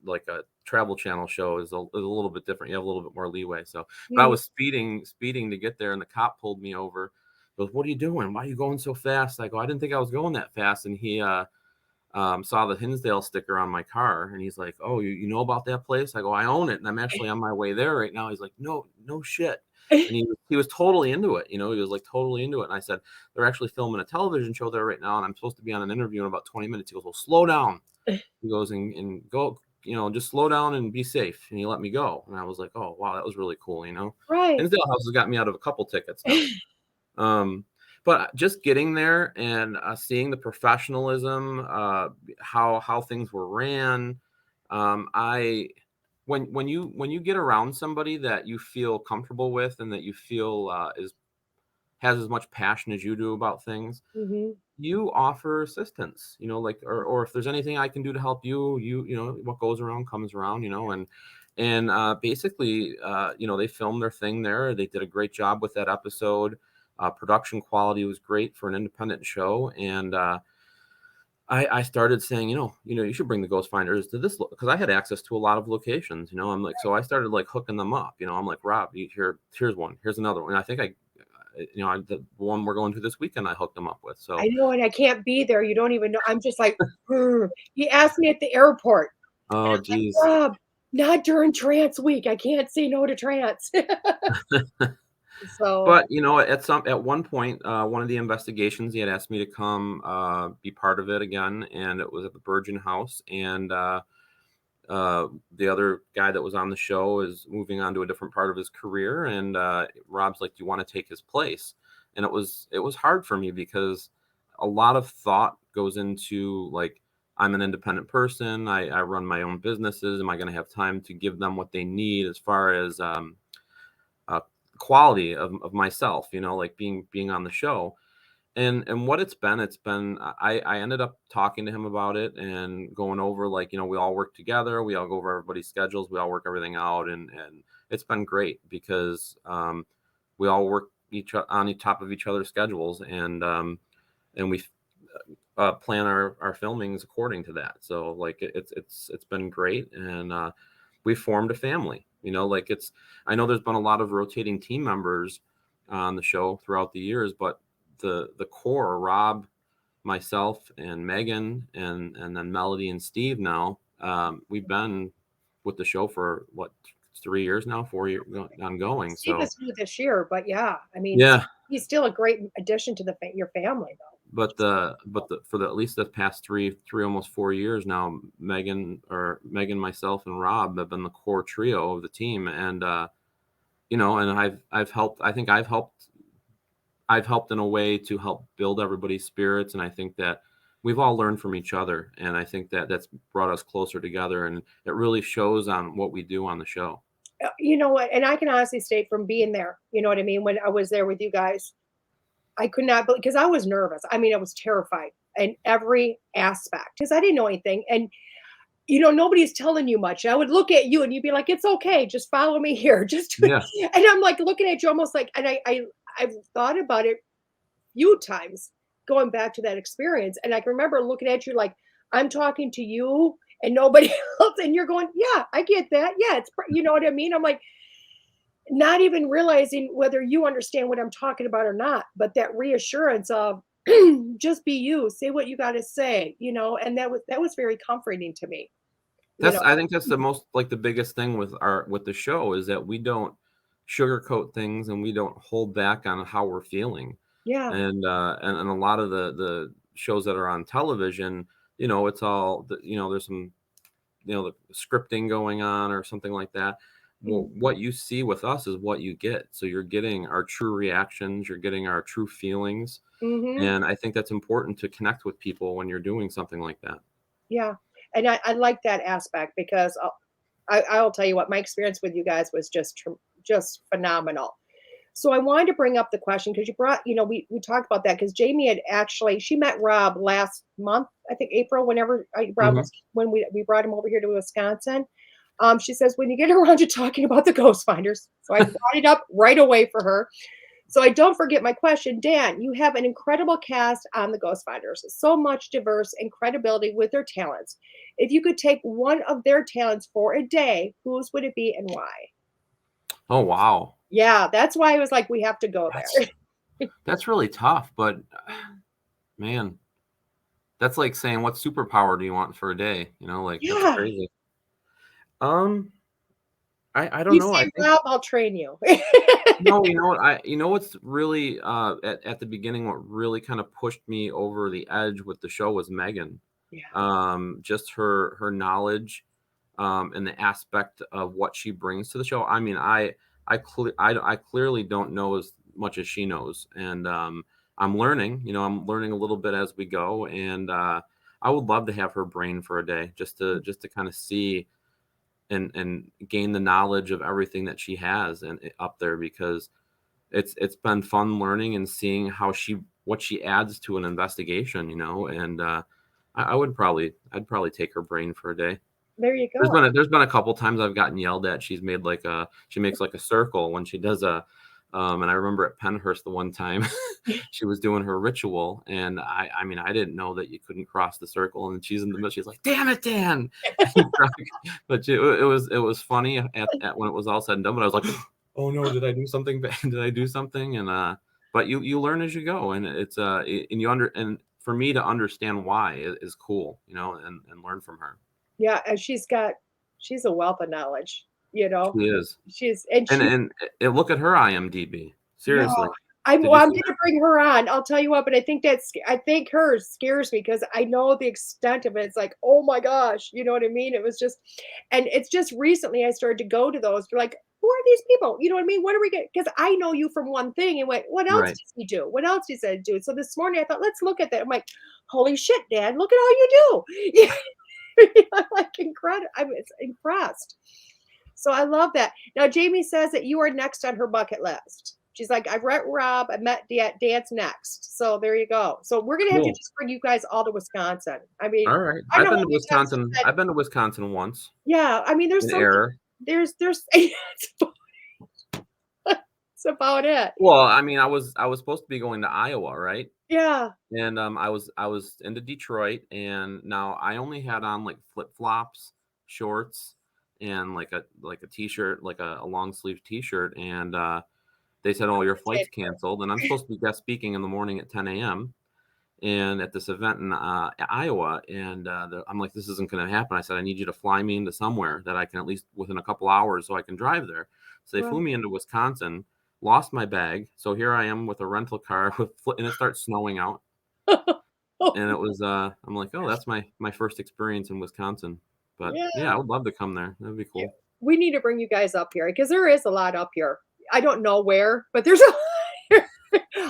like a travel channel show is a little bit different. You have a little bit more leeway. So, but I Mhm. was speeding to get there, and the cop pulled me over. He goes, "What are you doing? Why are you going so fast?" I go, "I didn't think I was going that fast." And he saw the Hinsdale sticker on my car, and he's like, "Oh, you know about that place?" I go, "I own it, and I'm actually on my way there right now." He's like, "No, no shit." And he was totally into it. He was like totally into it. And I said, "They're actually filming a television show there right now, and I'm supposed to be on an interview in about 20 minutes." He goes, "Well, slow down." He goes, and go, just slow down and be safe. And he let me go. And I was like, "Oh, wow, that was really cool." Right. Hinsdale House has got me out of a couple tickets now. Um, but just getting there and seeing the professionalism, how things were ran, I when you get around somebody that you feel comfortable with, and that you feel is has as much passion as you do about things, Mhm. you offer assistance. Like, or if there's anything I can do to help you, what goes around comes around. And basically, they filmed their thing there. They did a great job with that episode. Production quality was great for an independent show. And I started saying, you should bring the Ghost Finders to this, because I had access to a lot of locations. I'm like, so I started like hooking them up. I'm like, "Rob, here's one, here's another one." And I think the one we're going to this weekend, I hooked them up with. I So, know, and I can't be there. You don't even know. I'm just like, "Grr." He asked me at the airport. oh, Like, geez. Rob. Not during trance week. I can't say no to trance. So, But, at one point, one of the investigations, he had asked me to come, be part of it again, and it was at the Virgin House, and, the other guy that was on the show is moving on to a different part of his career, and, Rob's like, "Do you wanna take his place?" And it was hard for me because a lot of thought goes into, like, I'm an independent person, I run my own businesses, am I gonna have time to give them what they need as far as, uh, quality of myself, like being on the show. And what it's been, I ended up talking to him about it and going over, like, we all work together, we all go over everybody's schedules, we all work everything out, and it's been great because we all work on top of each other's schedules, and we plan our filmings according to that. So, like, it's been great, and we formed a family. Like, I know there's been a lot of rotating team members on the show throughout the years, but the core, Rob, myself, and Megan, and then Melody and Steve. Now, we've been with the show for what, 3 years now, 4 years ongoing. Steve So is new this year, but yeah, I mean, yeah. he's still a great addition to your family, though. But for the at least the past three almost 4 years now, Megan, myself, and Rob have been the core trio of the team, and and I've helped. I think I've helped in a way to help build everybody's spirits, and I think that we've all learned from each other, and I think that that's brought us closer together, and it really shows on what we do on the show. You know what? And I can honestly state from being there, you know what I mean? When I was there with you guys, I could not believe because I was nervous. I mean, I was terrified in every aspect because I didn't know anything. And nobody's telling you much. I would look at you and you'd be like, "It's okay, just follow me here." Yeah, And I'm like looking at you almost like, and I've thought about it few times going back to that experience. And I can remember looking at you like I'm talking to you and nobody else, and you're going, "Yeah, I get that. Yeah, you know what I mean?" I'm like, not even realizing whether you understand what I'm talking about or not, but that reassurance of just be you, say what you got to say, and that was very comforting to me, you know. I think that's the most, like, the biggest thing with the show is that we don't sugarcoat things, and we don't hold back on how we're feeling. Yeah. And a lot of the shows that are on television, it's all there's some, the scripting going on or something like that. Well, what you see with us is what you get. So you're getting our true reactions, you're getting our true feelings, Hmm. and I think that's important to connect with people when you're doing something like that. Yeah. And I like that aspect because I'll tell you what, my experience with you guys was just phenomenal. So I wanted to bring up the question because you brought, we talked about that because Jamie she met Rob last month, I think April, whenever Rob Hmm. was, when we brought him over here to Wisconsin. She says, when you get around to talking about the ghost finders. So I brought it up right away for her. So I don't forget my question. Dan, you have an incredible cast on the Ghost Finders, so much diverse and credibility with their talents. If you could take one of their talents for a day, whose would it be and why? Oh, wow. Yeah, that's why I was like, we have to go That's there. that's really tough, but man, that's like saying, what superpower do you want for a day? Like, that's Yeah. crazy. Um, I don't You know. I say, think, Rob, I'll train you. no, what's really, at the beginning, what really kind of pushed me over the edge with the show was Megan. Yeah. Just her knowledge, and the aspect of what she brings to the show. I mean, I clearly don't know as much as she knows, and I'm learning. I'm learning a little bit as we go, and I would love to have her brain for a day, just to kind of see and gain the knowledge of everything that she has and up there, because it's been fun learning and seeing what she adds to an investigation, and I'd probably take her brain for a day. There you There's go. been a, there's been a couple times I've gotten yelled at. She makes like a circle when she does and I remember at Penhurst the one time she was doing her ritual, and I mean, I didn't know that you couldn't cross the circle, and she's in the middle. She's like, "Damn it, Dan!" But it was funny at when it was all said and done. But I was like, "Oh no, did I do something bad? Did I do something?" And but you learn as you go, and and for me to understand why is cool, and learn from her. Yeah, and she's got She's a wealth of knowledge, you know. She is. She's and she And look at her IMDb. yeah. Seriously. I'm Did well, you I'm see gonna bring her on. I'll tell you what, but I think hers scares me because I know the extent of it. It's like, oh my gosh, you know what I mean? It was just, and it's just recently I started to go to those. They're like, who are these people? You know what I mean? What are we getting? Because I know you from one thing and went, what else Right. does he do? What else does he do? So this morning I thought, let's look at that. I'm like, holy shit, Dad, look at all you do. I'm like incredible. I'm impressed. So I love that. Now, Jamie says that you are next on her bucket list. She's like, I've met Rob, I met Dad's next. So there you go. So we're gonna have to Cool. just bring you guys all to Wisconsin. I mean, All right. I know how many times you said, I've been to Wisconsin once yeah. I mean, there's in something. error. There's that's about it. Well, I mean, I was supposed to be going to Iowa, right? Yeah. And I was into Detroit, and now I only had on like flip-flops, shorts, and like a t-shirt, like a long sleeve t-shirt, and they said, "Oh, your flight's canceled." And I'm supposed to be guest speaking in the morning at 10 a.m. and at this event in Iowa, and I'm like, "This isn't going to happen." I said, "I need you to fly me into somewhere that I can at least within a couple hours so I can drive there." So they flew Right. me into Wisconsin. Lost my bag, so here I am with a rental car and it starts snowing out. And it was, I'm like, "Oh, that's my first experience in Wisconsin." But Yeah. yeah, I would love to come there. That'd be Yeah. cool. We need to bring you guys up here because there is a lot up here. I don't know where, but there's a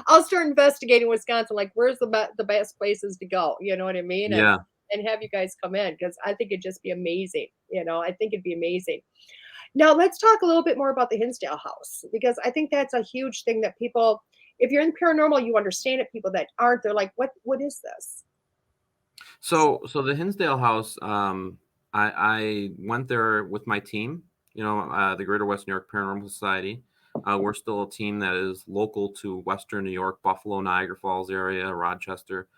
I'll start investigating Wisconsin, like where's the best places to go, you know what I mean? Yeah. And have you guys come in because I think it'd just be amazing. You know, I think it'd be amazing. Now let's talk a little bit more about the Hinsdale house because I think that's a huge thing that people, if you're in paranormal, you understand it. People that aren't, they're like, what is this? So the Hinsdale House, I went there with my team, the Greater West New York Paranormal Society. We're still a team that is local to Western New York, Buffalo, Niagara Falls area, Rochester.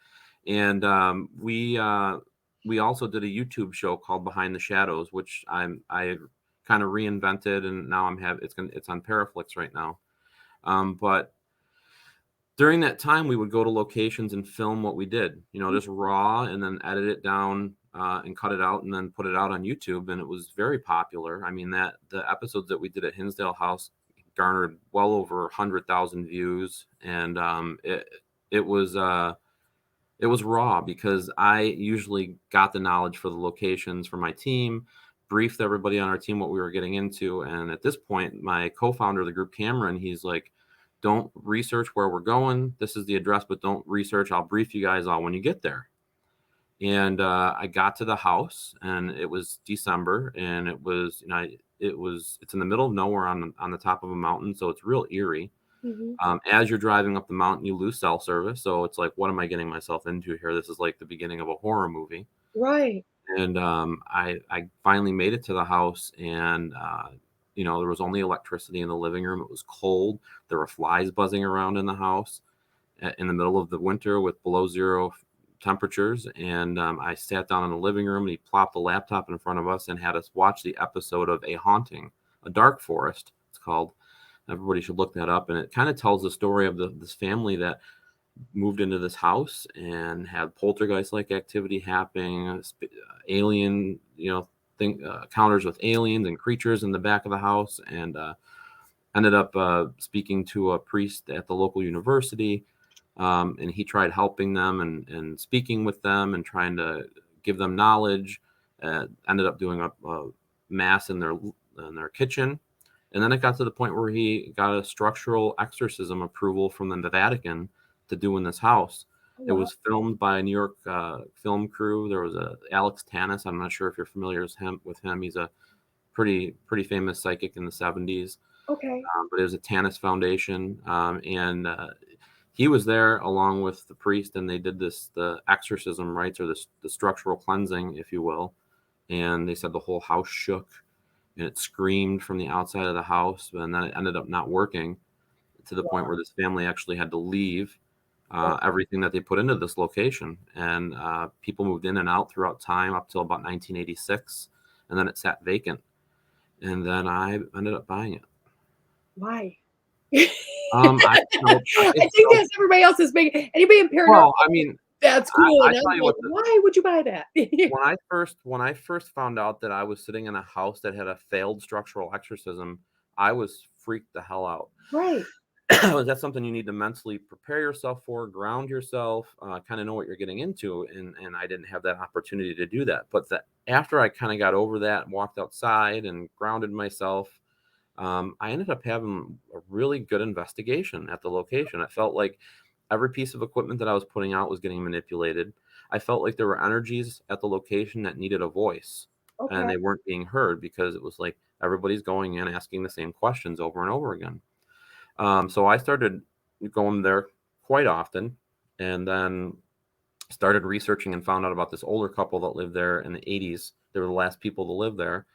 And we also did a YouTube show called Behind the Shadows, which I kind of reinvented, and now it's on Paraflix right now. But during that time, we would go to locations and film what we did, just raw, and then edit it down and cut it out, and then put it out on YouTube. And it was very popular. I mean, that the episodes that we did at Hinsdale House garnered well over 100,000 views, and it was raw because I usually got the knowledge for the locations for my team, briefed everybody on our team what we were getting into, and at this point, my co-founder of the group, Cameron, he's like, don't research where we're going. This is the address, but don't research. I'll brief you guys all when you get there. And I got to the house, and it was December, and it was, it's in the middle of nowhere on the top of a mountain, so it's real eerie. Mhm. As you're driving up the mountain, you lose cell service, so it's like, what am I getting myself into here? This is like the beginning of a horror movie. Right. And I finally made it to the house, and there was only electricity in the living room. It was cold. There were flies buzzing around in the house in the middle of the winter with below zero temperatures. And I sat down in the living room, and he plopped the laptop in front of us and had us watch the episode of A Haunting, A Dark Forest, it's called. Everybody should look that up. And it kind of tells the story of this family that moved into this house and had poltergeist-like activity happening, alien, encounters with aliens and creatures in the back of the house, and ended up speaking to a priest at the local university, and he tried helping them and speaking with them and trying to give them knowledge. Ended up doing a mass in their kitchen, and then it got to the point where he got a structural exorcism approval from the Vatican to do in this house. Oh, It wow. was filmed by a New York film crew. There was Alex Tanis. I'm not sure if you're familiar with him. He's a pretty famous psychic in the 70s. Okay. But it was a Tanis Foundation, and he was there along with the priest, and they did the exorcism rites, or the structural cleansing, if you will. And they said the whole house shook, and it screamed from the outside of the house, and then it ended up not working to the point where this family actually had to leave everything that they put into this location. And people moved in and out throughout time up till about 1986, and then it sat vacant. And then I ended up buying it. Why? I I think that's everybody else's big anybody in paranormal. Well, I mean, That's cool, I and tell I'm you like, what, "Why would you buy that?" when I first found out that I was sitting in a house that had a failed structural exorcism, I was freaked the hell out. Right. That's something you need to mentally prepare yourself for, ground yourself, kind of know what you're getting into, and I didn't have that opportunity to do that. But after I kind of got over that, walked outside and grounded myself, I ended up having a really good investigation at the location. I felt like every piece of equipment that I was putting out was getting manipulated. I felt like there were energies at the location that needed a voice, and Okay. they weren't being heard because it was like everybody's going in asking the same questions over and over again. So I started going there quite often, and then started researching and found out about this older couple that lived there in the 80s. They were the last people to live there.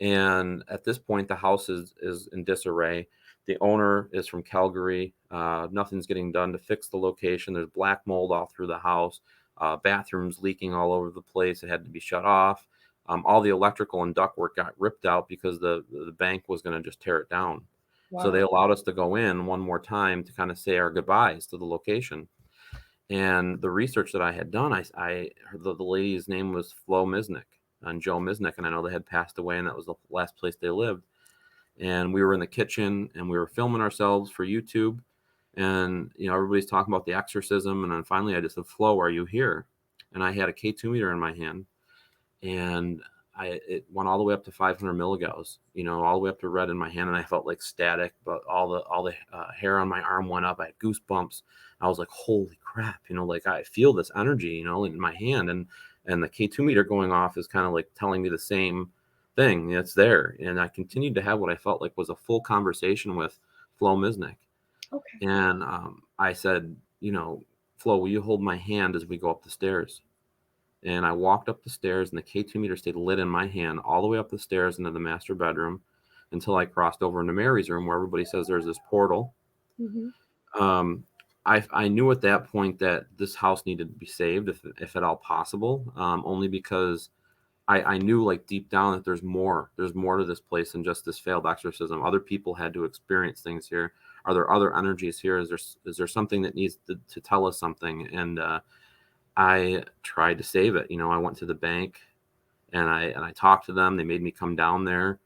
And at this point, the house is in disarray. The owner is from Calgary. Nothing's getting done to fix the location. There's black mold all through the house. Bathrooms leaking all over the place. It had to be shut off. All the electrical and ductwork got ripped out because the bank was going to just tear it down. So they Wow. allowed us to go in one more time to kind of say our goodbyes to the location. And the research that I had done, I heard the lady's name was Flo Misnick and Joe Misnick, and I know they had passed away, and that was the last place they lived. And we were in the kitchen, and we were filming ourselves for YouTube, and everybody's talking about the exorcism, and then finally I just said, "Flo, are you here?" And I had a K2 meter in my hand, and it went all the way up to 500 milligauss, all the way up to red in my hand, and I felt like static, but all the hair on my arm went up. I had goosebumps. I was like, holy crap, like I feel this energy, in my hand, and the K2 meter going off is kind of like telling me the same thing. It's there, and I continued to have what I felt like was a full conversation with Flo Misnick, Okay. and I said, Flo, will you hold my hand as we go up the stairs? And I walked up the stairs, and the K2 meter stayed lit in my hand all the way up the stairs into the master bedroom until I crossed over into Mary's room, where everybody says there's this portal. Mhm. Um, I knew at that point that this house needed to be saved, if at all possible, only because I knew, like, deep down that there's more to this place than just this failed exorcism. Other people had to experience things here. Are there other energies here? Is there something that needs to tell us something? And I tried to save it. I went to the bank, and I talked to them. They made me come down there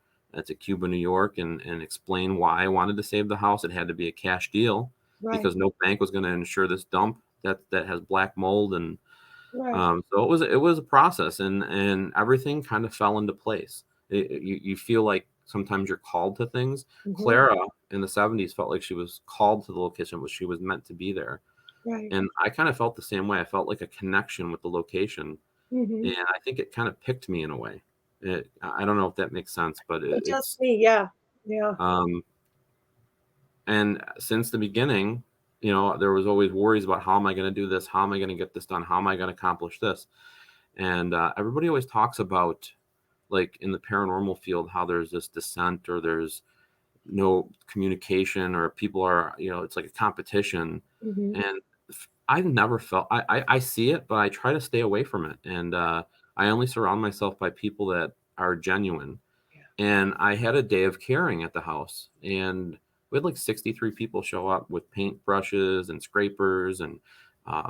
to Cuba, New York, and explain why I wanted to save the house. It had to be a cash deal Right. because no bank was going to insure this dump that has black mold. And Right. so it was a process, and everything kind of fell into place. You feel like sometimes you're called to things. Mhm. Clara in the 70s felt like she was called to the location, but she was meant to be there. Right. And I kind of felt the same way. I felt like a connection with the location, Mhm. and I think it kind of picked me in a way. I don't know if that makes sense, but It does to me, yeah. Yeah. um, and since the beginning, there was always worries about how am I going to do this? How am I going to get this done? How am I going to accomplish this? And everybody always talks about, like, in the paranormal field, how there's this dissent, or there's no communication, or people are, it's like a competition. Mhm. And I've never felt, I see it, but I try to stay away from it. And I only surround myself by people that are genuine. Yeah. And I had a day of caring at the house, and we had like 63 people show up with paint brushes and scrapers and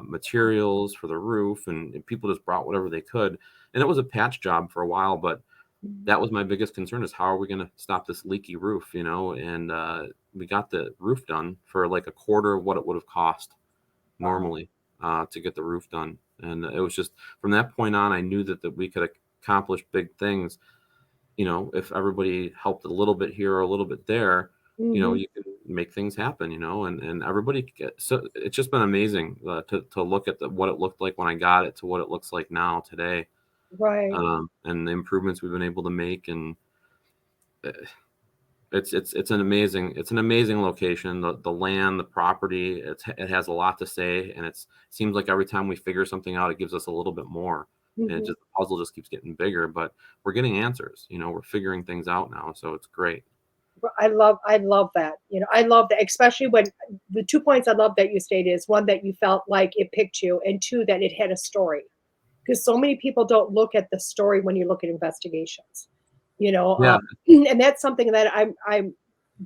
materials for the roof, and people just brought whatever they could. And it was a patch job for a while, but Mhm. that was my biggest concern, is how are we going to stop this leaky roof, and we got the roof done for like a quarter of what it would have cost Wow. normally to get the roof done. And it was just from that point on, I knew that we could accomplish big things. If everybody helped a little bit here or a little bit there, Mhm. you can make things happen, and everybody so it's just been amazing to look at what it looked like when I got it to what it looks like now today, Right. and the improvements we've been able to make. And uh, it's an amazing location. The land, the property, it has a lot to say, and it seems like every time we figure something out, it gives us a little bit more, and Mhm. the puzzle just keeps getting bigger. But we're getting answers. We're figuring things out now, so it's great. I love that. I love that, especially when the 2 points I love that you stated is, 1, that you felt like it picked you, and 2, that it had a story. Because so many people don't look at the story when you look at investigations, Yeah. and that's something that I'm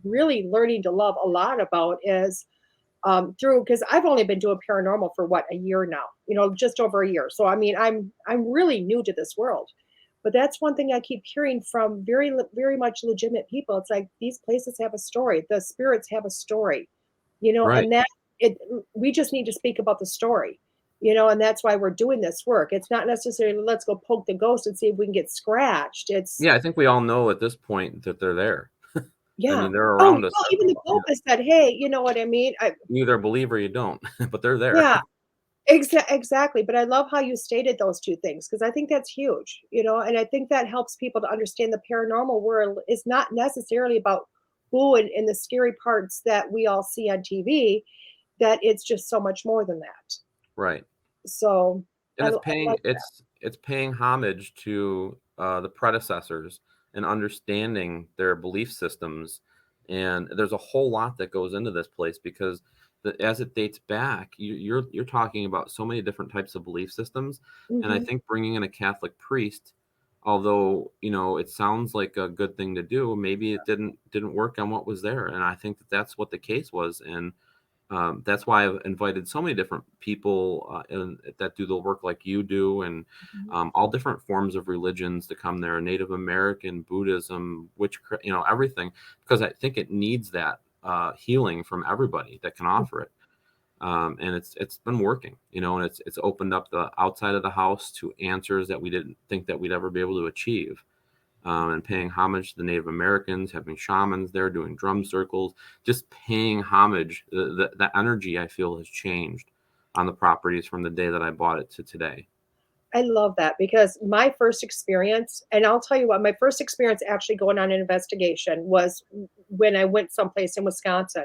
really learning to love a lot about is, through, because I've only been doing paranormal for what, a year now, just over a year. So I mean, I'm really new to this world. But that's one thing I keep hearing from very much legitimate people. It's like these places have a story. The spirits have a story, Right. and that it we just need to speak about the story, and that's why we're doing this work. It's not necessarily let's go poke the ghost and see if we can get scratched. It's Yeah, I think we all know at this point that they're there. I yeah. mean, they're Oh, around us. well, even the Yeah. Pope has said, hey, you know what I mean? You either believe or you don't, but they're there. Yeah. Exactly, but I love how you stated those 2 things because I think that's huge, and I think that helps people to understand the paranormal world is not necessarily about who and the scary parts that we all see on TV, that it's just so much more than that. Right. So, And I like that. it's paying homage to the predecessors and understanding their belief systems. And there's a whole lot that goes into this place because as it dates back, you're talking about so many different types of belief systems. And I Mhm. think bringing in a Catholic priest, although it sounds like a good thing to do, maybe it didn't work on what was there. And I think that that's what the case was. And that's why I've invited so many different people that do the work like you do, and Mhm. all different forms of religions to come there, Native American, Buddhism, witchcraft, everything, because I think it needs that healing from everybody that can offer it. And it's been working, and it's opened up the outside of the house to answers that we didn't think that we'd ever be able to achieve, and paying homage to the Native Americans, having shamans there doing drum circles, just paying homage. The energy I feel has changed on the properties from the day that I bought it to today. I love that because my first experience, and I'll tell you what, my first experience actually going on an investigation was when I went someplace in Wisconsin.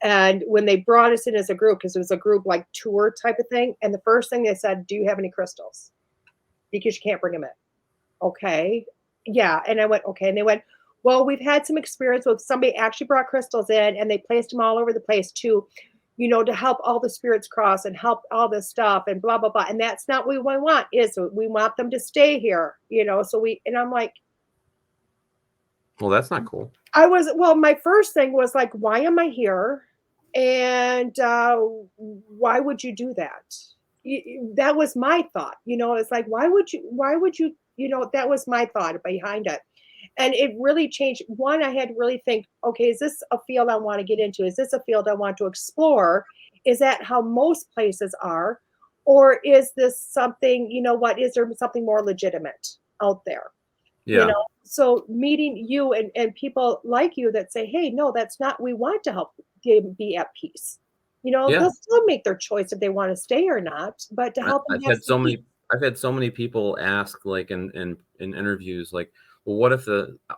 And when they brought us in as a group, because it was a group like tour type of thing, and the first thing they said, "Do you have any crystals? Because you can't bring them in." Okay. Yeah. And I went, okay. And they went, well, we've had some experience with somebody actually brought crystals in and they placed them all over the place to help all the spirits cross and help all this stuff and blah, blah, blah. And that's not what we want, is we want them to stay here. And I'm like, Well, that's not cool. well, my first thing was like, why am I here? And why would you do that? That was my thought. It's like, why would you, that was my thought behind it. And it really changed. One, I had to really think, okay, is this a field I want to get into? Is this a field I want to explore? Is that how most places are? Or is this something, is there something more legitimate out there? Yeah. So meeting you and people like you that say, hey, no, that's not, we want to help them be at peace. Yeah. They'll still make their choice if they want to stay or not, but to I, help them I've have had some so peace. many. I've had so many people ask, like in interviews, like, well, what if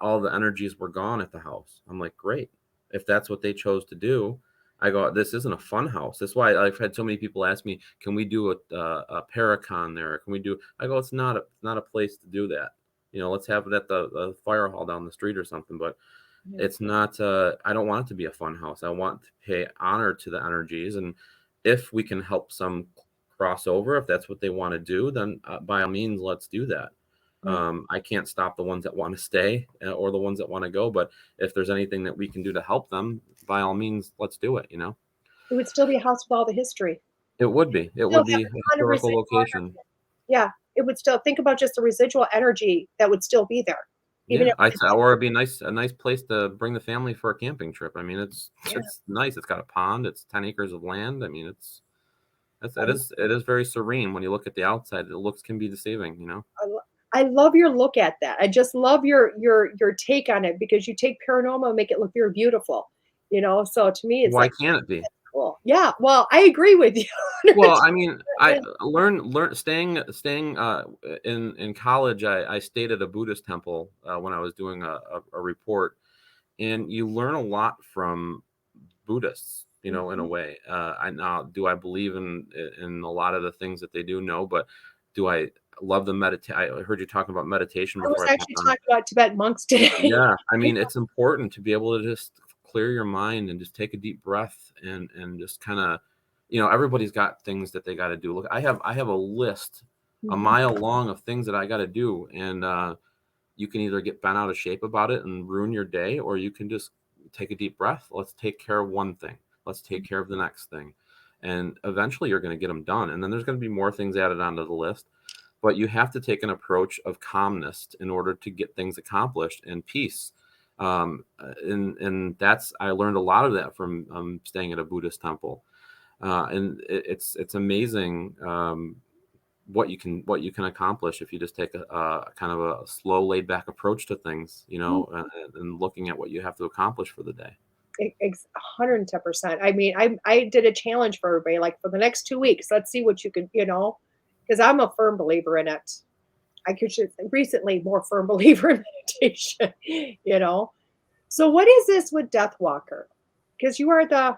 all the energies were gone at the house? I'm like, great, if that's what they chose to do. I go, this isn't a fun house. That's why I've had so many people ask me, can we do a paracon there? Can we do? I go, it's not a place to do that. Let's have it at the fire hall down the street or something. But Yeah. it's not. I don't want it to be a fun house. I want to pay honor to the energies, and if we can help some cross over, if that's what they want to do, then by all means, let's do that. Right. I can't stop the ones that want to stay or the ones that want to go, but if there's anything that we can do to help them, by all means, let's do it. It would still be a house with all the history. It would be. It Still would have be a a ton of historical residual. location. Yeah, it would still, think about just the residual energy that would still be there, even Yeah, if I it's or it'd be a nice place to bring the family for a camping trip. I mean, it's yeah. it's nice. It's got a pond. It's 10 acres of land. I mean, I, it is very serene when you look at the outside. The looks can be deceiving. I, lo- I love your look at that. I just love your take on it because you take paranormal and make it look very beautiful. So to me, it's Why like can't it be? cool. Yeah. Well, I agree with you. Well, I mean, I 110%. learn staying in college. I stayed at a Buddhist temple when I was doing a report, and you learn a lot from Buddhists. In a Mhm. way. I now do I believe in a lot of the things that they do? No, but do I love the meditate? I heard you talking about meditation I was before I actually popped on. talking about Tibetan monks today. Yeah, I mean, it's important to be able to just clear your mind and just take a deep breath and just kind of, everybody's got things that they got to do. Look, I have a list a Mhm. mile long of things that I got to do, and you can either get bent out of shape about it and ruin your day, or you can just take a deep breath. Let's take care of one thing. Let's take care of the next thing. And eventually you're going to get them done. And then there's going to be more things added onto the list. But you have to take an approach of calmness in order to get things accomplished and peace. And that's, I learned a lot of that from staying at a Buddhist temple. And it's amazing what you can accomplish if you just take a kind of a slow, laid back approach to things, and looking at what you have to accomplish for the day. 110%. I mean, I did a challenge for everybody, like for the next 2 weeks. Let's see what you can, because I'm a firm believer in it. I could recently more firm believer in meditation, So what is this with Death Walker? Because you are the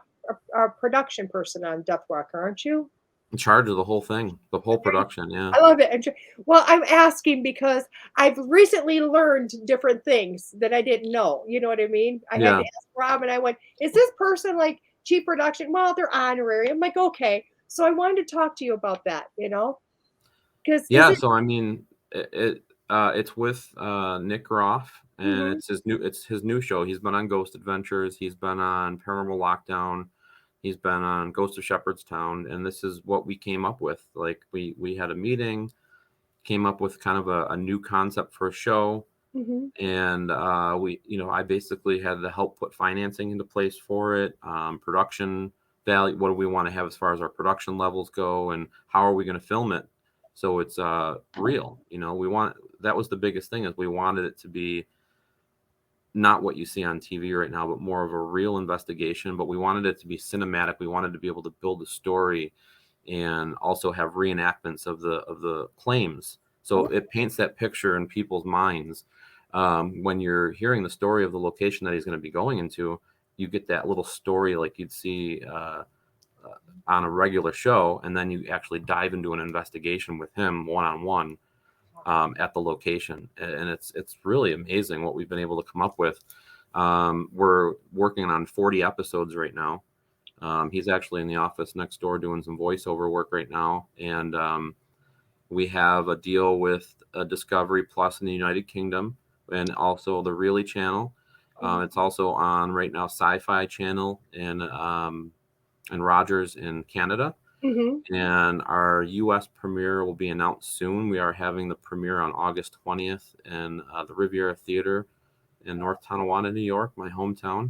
production person on Death Walker, aren't you? In charge of the whole thing, the whole production. Yeah. I love it. Well, I'm asking because I've recently learned different things that I didn't know. You know what I mean? I had to ask Rob, and I went, "Is this person like cheap production?" Well, they're honorary. I'm like, okay. So I wanted to talk to you about that. Because So I mean, it's with Nick Groff, and it's his new show. He's been on Ghost Adventures. He's been on Paranormal Lockdown. He's been on Ghost of Shepherdstown, and this is what we came up with. Like we had a meeting, came up with kind of a new concept for a show, and I basically had to help put financing into place for it, production value. What do we want to have as far as our production levels go, and how are we going to film it so it's real? That was the biggest thing, is we wanted it to be not what you see on TV right now, but more of a real investigation. But we wanted it to be cinematic. We wanted to be able to build a story and also have reenactments of the claims. So it paints that picture in people's minds. When you're hearing the story of the location that he's going to be going into, you get that little story like you'd see on a regular show. And then you actually dive into an investigation with him one-on-one. At the location, and it's really amazing what we've been able to come up with. We're working on 40 episodes right now. He's actually in the office next door doing some voiceover work right now, and we have a deal with Discovery Plus in the United Kingdom, and also the Really channel. It's also on right now Sci-Fi Channel and Rogers in Canada. And our U.S. premiere will be announced soon. We are having the premiere on August 20th in the Riviera Theater in North Tonawanda, New York, my hometown.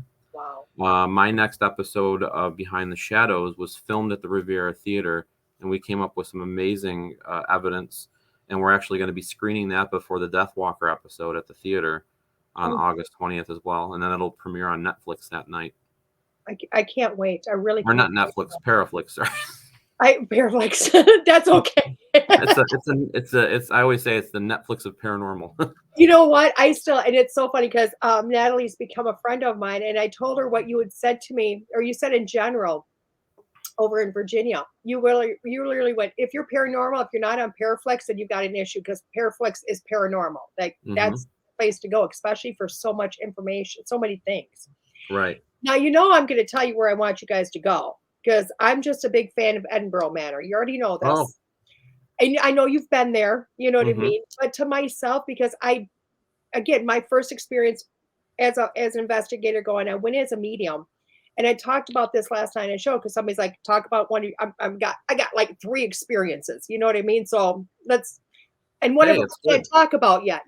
Wow. My next episode of Behind the Shadows was filmed at the Riviera Theater, and we came up with some amazing evidence. And we're actually going to be screening that before the Death Walker episode at the theater on August 20th as well. And then it'll premiere on Netflix that night. I can't wait. I really Or can't. not Netflix, Paraflix, sorry. Paraflix. That's okay. I always say it's the Netflix of paranormal. You know what? And it's so funny because Natalie's become a friend of mine, and I told her what you had said to me, or you said in general over in Virginia. You literally went, if you're paranormal, if you're not on Paraflix, then you've got an issue, because Paraflix is paranormal. Like that's the place to go, especially for so much information, so many things. Right. Now, I'm going to tell you where I want you guys to go, because I'm just a big fan of Edinburgh Manor. You already know this. Oh. And I know you've been there, you know what I mean? But to myself, because again, my first experience as an investigator going, I went as a medium. And I talked about this last night on a show, because somebody's like, talk about one. I got like 3 experiences, you know what I mean? So and one of them I can't talk about yet,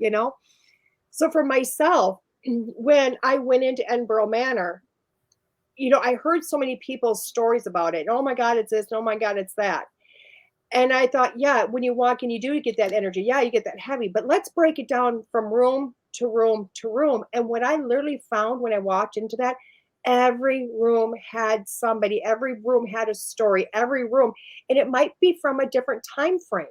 So for myself, when I went into Edinburgh Manor, I heard so many people's stories about it. Oh my God, it's this. Oh my God, it's that. And I thought, yeah, when you walk in, you do get that energy. Yeah, you get that heavy. But let's break it down from room to room to room. And what I literally found when I walked into that, every room had somebody. Every room had a story. Every room. And it might be from a different time frame.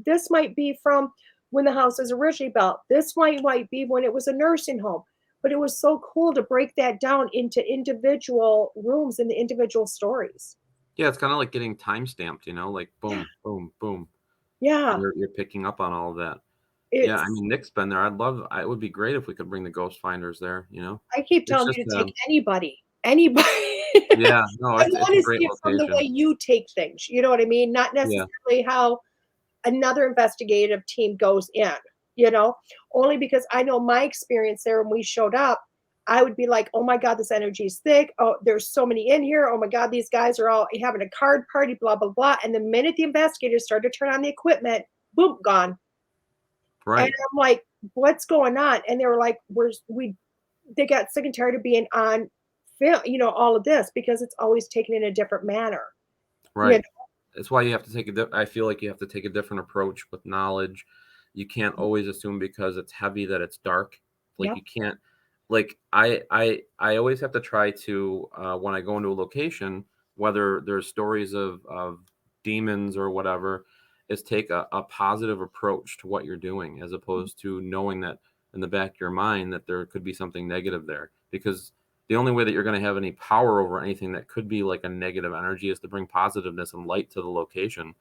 This might be from when the house was originally built. This might be when it was a nursing home. But it was so cool to break that down into individual rooms and the individual stories. Yeah, it's kind of like getting time stamped, like boom, boom, boom. Yeah. You're picking up on all of that. Yeah, I mean, Nick's been there. It would be great if we could bring the ghost finders there, I keep telling you to take anybody. Yeah, no, I it's want a to great see it from the location. way you take things. You know what I mean? Not necessarily how another investigative team goes in, only because I know my experience there when we showed up. I would be like, oh my God, this energy is thick. Oh, there's so many in here. Oh my God, these guys are all having a card party, blah, blah, blah. And the minute the investigators started to turn on the equipment, boom, gone. And Right. I'm like, what's going on? And they were like, they got sick and tired of being on film, all of this because it's always taken in a different manner. You know? Right. That's why you have to take I feel like you have to take a different approach with knowledge. You can't always assume because it's heavy that it's dark. Like Yep. you can't, like I always have to try to when I go into a location, whether there's stories of demons or whatever, is take a positive approach to what you're doing as opposed to knowing that in the back of your mind that there could be something negative there. Because the only way that you're going to have any power over anything that could be like a negative energy is to bring positiveness and light to the location.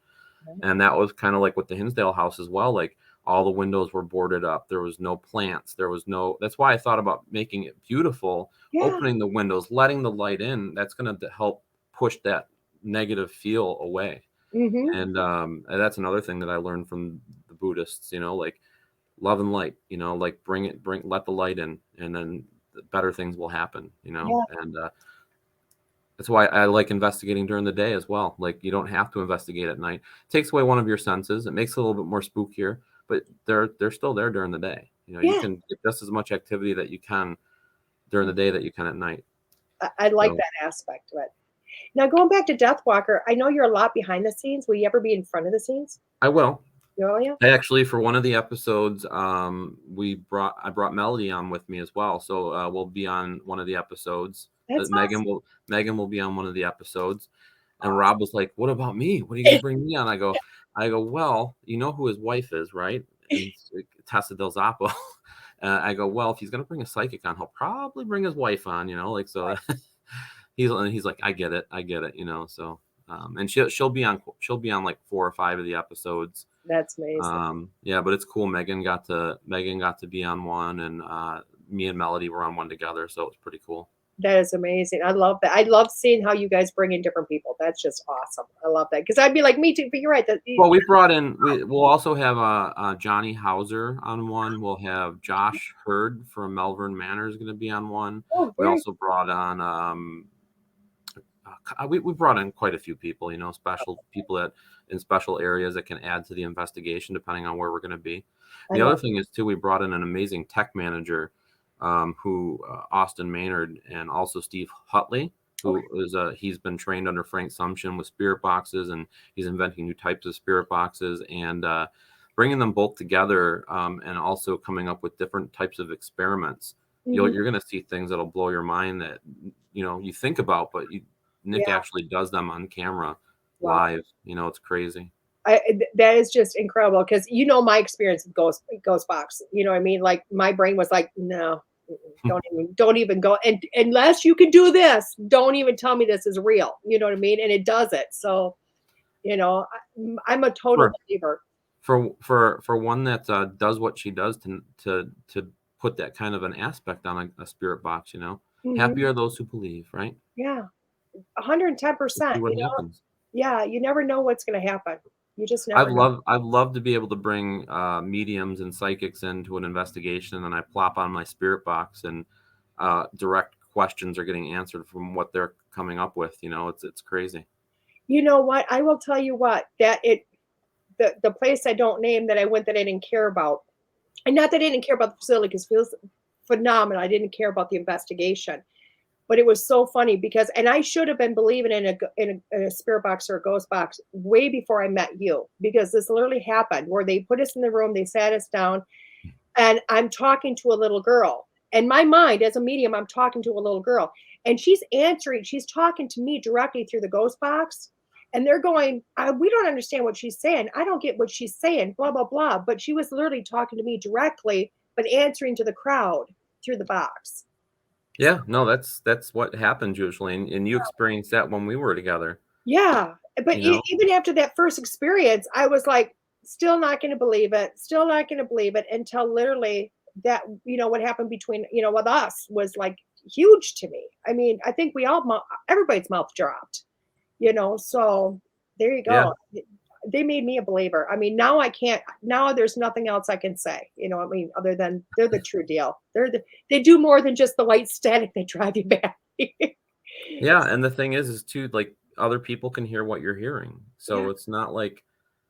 And that was kind of like with the Hinsdale house as well. Like all the windows were boarded up. There was no plants. That's why I thought about making it beautiful, Yeah. opening the windows, letting the light in. That's going to help push that negative feel away. Hmm. And that's another thing that I learned from the Buddhists, like love and light, like let the light in, and then better things will happen, Yeah. and that's why I like investigating during the day as well. Like you don't have to investigate at night. It takes away one of your senses. It makes it a little bit more spookier, but they're still there during the day. You Yeah. can get just as much activity that you can during the day that you can at night. I like So that aspect of it. Now, going back to Deathwalker, I know you're a lot behind the scenes. Will you ever be in front of the scenes? I will. Oh, yeah. I actually, for one of the episodes, I brought Melody on with me as well. So we'll be on one of the episodes. That's Megan will be on one of the episodes. And awesome. Rob was like, "What about me? What are you going to bring me on?" I go, well, you know who his wife is, right? And it's like, Tessa Del Zoppo. I go, well, if he's going to bring a psychic on, he'll probably bring his wife on, like so. He's like, I get it, So, and she'll be on like 4 or 5 of the episodes. That's amazing. Yeah, but it's cool. Megan got to be on one, and me and Melody were on one together, so it was pretty cool. That is amazing. I love that. I love seeing how you guys bring in different people. That's just awesome. I love that because I'd be like, me too. But you're right. Well, we'll also have Johnny Hauser on one. We'll have Josh Hurd from Melbourne Manor is going to be on one. Oh, We very. also brought on we brought in quite a few people, special people that in special areas that can add to the investigation depending on where we're going to be. I The love. other thing is too, we brought in an amazing tech manager, who Austin Maynard, and also Steve Hutley, who Okay. is he's been trained under Frank Sumption with spirit boxes, and he's inventing new types of spirit boxes, and bringing them both together, and also coming up with different types of experiments. Mhm. You're going to see things that'll blow your mind that you think about, but Nick Yeah. actually does them on camera Wow. live. It's crazy. That is just incredible because my experience with Ghost Box. You know what I mean? Like my brain was like, no, don't even go. And unless you can do this, don't even tell me this is real. You know what I mean? And it does it. So, I'm a total For believer. for one that does what she does to put that kind of an aspect on a spirit box, happy Mhm. are those who believe, right? Yeah, Let's see 110%. what happens. Yeah, you never know what's going to happen. You just never know. I've loved to be able to bring mediums and psychics into an investigation, and then I plop on my spirit box, and direct questions are getting answered from what they're coming up with. It's crazy. You know what? I will tell you what, the place I don't name that I went that I didn't care about. And not that I didn't care about the facility because it feels phenomenal. I didn't care about the investigation. But it was so funny because, and I should have been believing in a spirit box or a ghost box way before I met you because this literally happened where they put us in the room, they sat us down, and I'm talking to a little girl. In my mind, as a medium, I'm talking to a little girl, and she's talking to me directly through the ghost box. And they're going, we don't understand what she's saying. I don't get what she's saying, blah, blah, blah. But she was literally talking to me directly, but answering to the crowd through the box. Yeah, no, that's what happens usually, and you experienced that when we were together. Yeah, but You know, even after that first experience, I was like, still not going to believe it, still not going to believe it until literally that, what happened between, with us was like huge to me. I mean, I think everybody's mouth dropped, so there you yeah. go. they made me a believer. I mean, now I can't. Now there's nothing else I can say. You know, what I mean, other than they're the true deal. They do more than just the white static. They drive you back. Yeah, and the thing is too, like, other people can hear what you're hearing. Yeah, So it's not like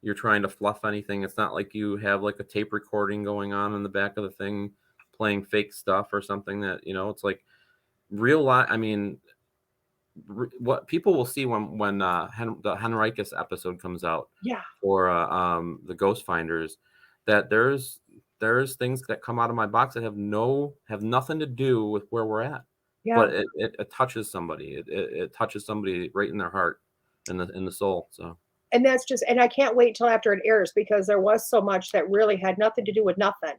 you're trying to fluff anything. It's not like you have like a tape recording going on in the back of the thing playing fake stuff or something that, it's like real life. I mean, what people will see when the Henricus episode comes out yeah, for the Ghost Finders, that there's things that come out of my box that have nothing to do with where we're at, yeah. but it touches somebody. It touches somebody right in their heart, in the soul. So And that's just, and I can't wait till after it airs because there was so much that really had nothing to do with nothing.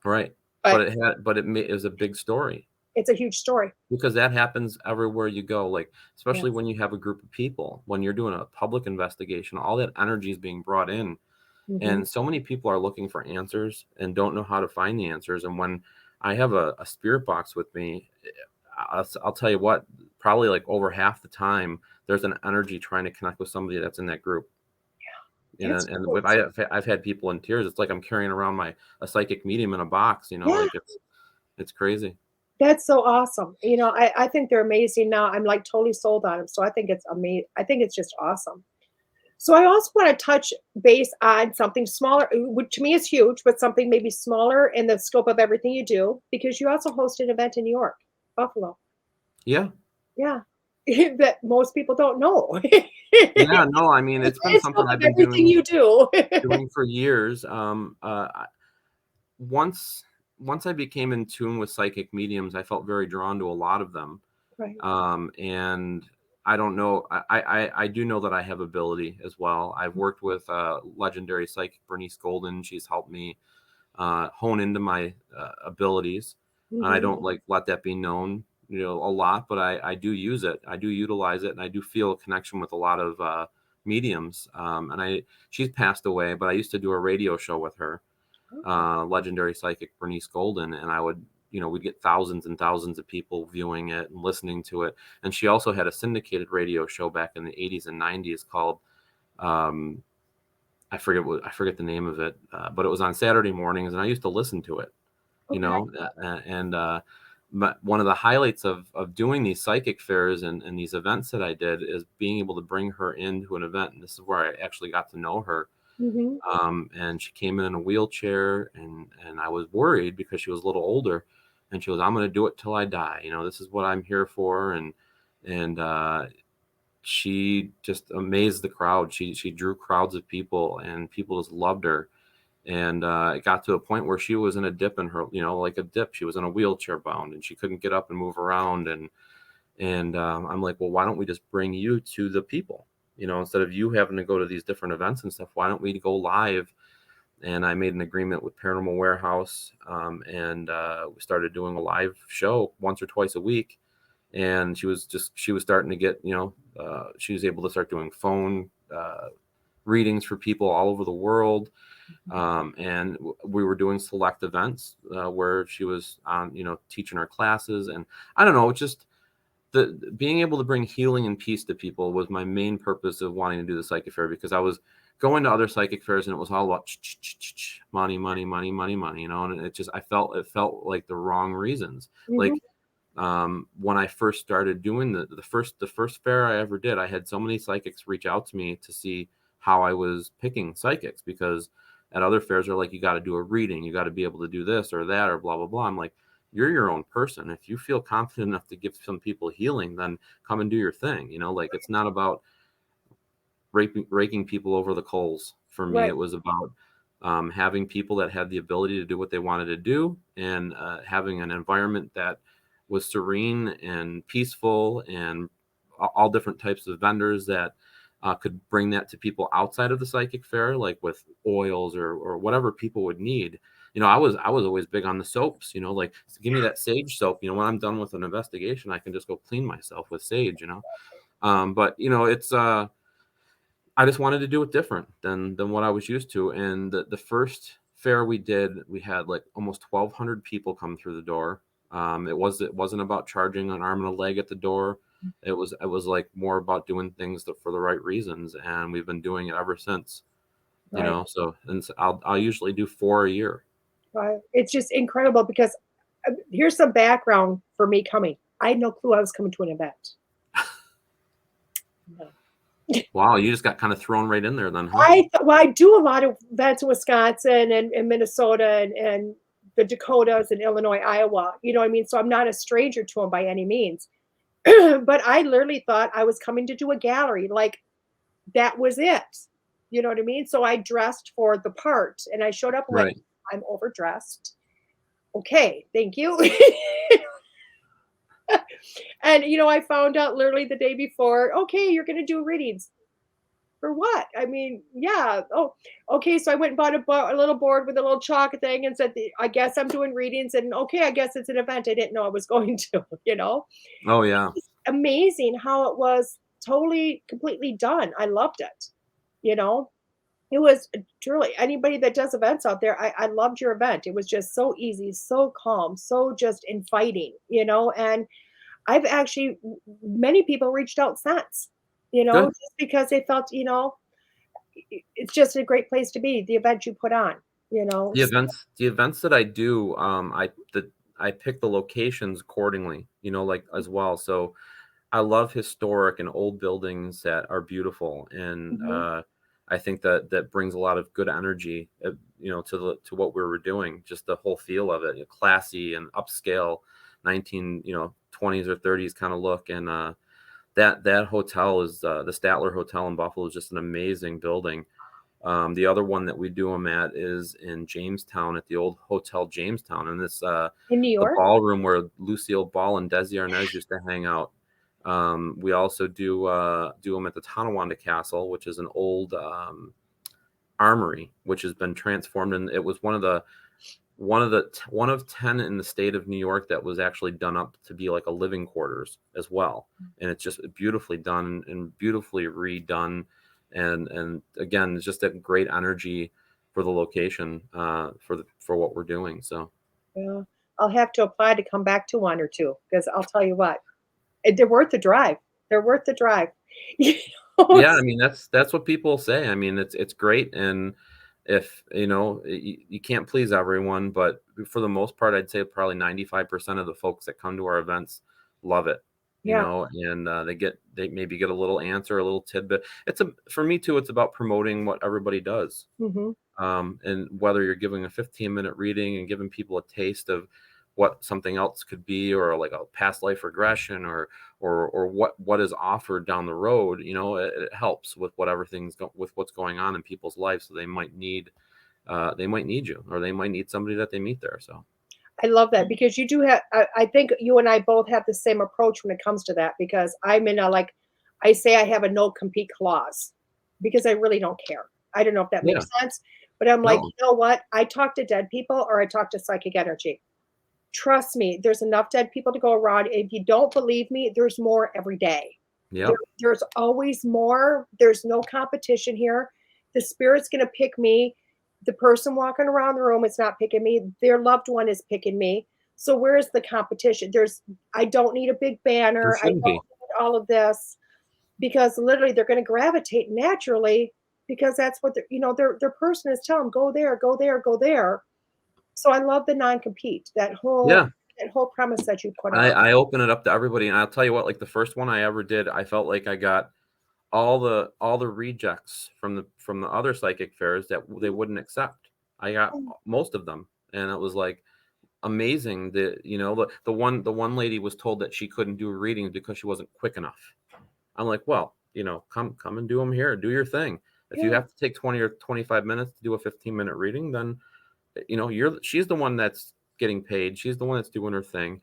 right, But it was a big story. it's a huge story. Because that happens everywhere you go, like, especially Yes. when you have a group of people, when you're doing a public investigation, all that energy is being brought in. Hmm. And so many people are looking for answers and don't know how to find the answers. And when I have a spirit box with me, I'll tell you what, probably like over half the time, there's an energy trying to connect with somebody that's in that group. That's And cool. I've had people in tears. It's like I'm carrying around a psychic medium in a box, Yeah, like it's crazy. that's so awesome. You know, I think they're amazing now. I'm like totally sold on them. So I think it's amazing. I think it's just awesome. So I also want to touch base on something smaller, which to me is huge, but something maybe smaller in the scope of everything you do, because you also host an event in New York, Buffalo. Yeah. Yeah. That most people don't know. Yeah, no, I mean, It's it's been the something scope of I've been everything you do. doing for years. Once once I became in tune with psychic mediums, I felt very drawn to a lot of them. Right. And I don't know, I do know that I have ability as well. I've worked with legendary psychic Bernice Golden. She's helped me hone into my abilities, and I Mhm. don't like let that be known, a lot, but I do use it. I do utilize it, and I do feel a connection with a lot of mediums. And she's passed away, but I used to do a radio show with her, Oh, legendary psychic Bernice Golden, and we'd get thousands and thousands of people viewing it and listening to it. And she also had a syndicated radio show back in the 80s and 90s called, um, I forget the name of it, but it was on Saturday mornings, and I used to listen to it. okay. And but one of the highlights of doing these psychic fairs and these events that I did is being able to bring her into an event. And this is where I actually got to know her. Mhm. And she came in a wheelchair, and I was worried because she was a little older, and she goes, "I'm going to do it till I die. This is what I'm here for." And she just amazed the crowd. She drew crowds of people, and people just loved her. And it got to a point where she was in a dip in her, like a dip. She was in a wheelchair bound, and she couldn't get up and move around. And I'm like, well, why don't we just bring you to the people? Instead of you having to go to these different events and stuff, why don't we go live? And I made an agreement with Paranormal Warehouse, and we started doing a live show once or twice a week. And she was starting to get, she was able to start doing phone readings for people all over the world. And we were doing select events where she was on, teaching our classes. And I don't know, just the being able to bring healing and peace to people was my main purpose of wanting to do the psychic fair, because I was going to other psychic fairs and it was all about money, money, money, money, money, and it felt like the wrong reasons. Mhm. Like, when I first started doing the first fair I ever did, I had so many psychics reach out to me to see how I was picking psychics, because at other fairs they're like, you got to do a reading, you got to be able to do this or that or blah blah blah. I'm like, you're your own person. If you feel confident enough to give some people healing, then come and do your thing. Like, it's not about raking people over the coals. For me, Right. it was about having people that had the ability to do what they wanted to do, and having an environment that was serene and peaceful, and all different types of vendors that could bring that to people outside of the psychic fair, like with oils or whatever people would need. I was always big on the soaps, like, give me that sage soap. When I'm done with an investigation, I can just go clean myself with sage. But it's I just wanted to do it different than what I was used to. And the first fair we did, we had like almost 1,200 people come through the door. It wasn't about charging an arm and a leg at the door. it was like more about doing things for the right reasons, and we've been doing it ever since. You Right. know, so I'll usually do 4 a year. Right. It's just incredible because here's some background for me coming. I had no clue I was coming to an event. No. Wow, you just got kind of thrown right in there then, huh? Well, I do a lot of events in Wisconsin and Minnesota and the Dakotas and Illinois, Iowa. You know what I mean? So I'm not a stranger to them by any means. But I literally thought I was coming to do a gallery. Like that was it. You know what I mean? So I dressed for the part and I showed up and went, Right. I'm overdressed. Okay, thank you. And I found out literally the day before, okay, you're gonna do readings. For what? I mean, yeah. Oh, okay. So I went and bought a little board with a little chalk thing and said, I guess I'm doing readings. And okay, I guess it's an event I didn't know I was going to, Oh yeah. It's amazing how it was totally, completely done. I loved it. You know, it was truly anybody that does events out there. I loved your event. It was just so easy, so calm, so just inviting, and I've actually many people reached out since, Good. just because they felt, it's just a great place to be, the event you put on, The events that I do, I pick the locations accordingly, like as well. So I love historic and old buildings that are beautiful, and Mhm. I think that brings a lot of good energy, to what we were doing. Just the whole feel of it, classy and upscale, 20s or 30s kind of look, and that hotel is the Statler Hotel in Buffalo is just an amazing building. The other one that we do them at is in Jamestown at the old Hotel Jamestown, and this In New the York? ballroom where Lucille Ball and Desi Arnaz used to hang out. We also do them at the Tonawanda Castle, which is an old armory, which has been transformed, and it was one of 10 in the state of New York that was actually done up to be like a living quarters as well. And it's just beautifully done and beautifully redone. And again, it's just a great energy for the location, for what we're doing. So Yeah. I'll have to apply to come back to one or two because I'll tell you what, they're worth the drive. They're worth the drive. You yeah, I it's mean that's what people say. I mean it's great, and if you can't please everyone, but for the most part, I'd say probably 95% of the folks that come to our events love it. yeah. And they maybe get a little answer, a little tidbit. For me too, it's about promoting what everybody does. Mhm. And whether you're giving a 15-minute reading and giving people a taste of what something else could be, or like a past life regression, or what is offered down the road, it helps with with what's going on in people's lives. So they might need you, or they might need somebody that they meet there. So I love that because you do have I think you and I both have the same approach when it comes to that because I'm in a, like, I say I have a no compete clause because I really don't care. I don't know if that yeah, makes sense, but I'm like, no, you know what? I talk to dead people or I talk to psychic energy. Trust me, there's enough dead people to go around. If you don't believe me, there's more every day. There, yep, there's always more. There's no competition here. The spirit's going to pick me. The person walking around the room is not picking me. Their loved one is picking me. So where's the competition? I don't need a big there banner. I shouldn't don't be. need all of this because literally they're going to gravitate naturally because that's what their person is telling them, go there, go there, go there. So I love the non-compete, Yeah, that whole premise that you put I out. I open it up to everybody, and I'll tell you what, like the first one I ever did, I felt like I got all the rejects from the other psychic fairs that they wouldn't accept. I got most of them, and it was like amazing that the one lady was told that she couldn't do readings because she wasn't quick enough. I'm like, well, come and do them here, do your thing. If you Yeah. have to take 20 or 25 minutes to do a 15-minute reading, then she's the one that's getting paid. She's the one that's doing her thing.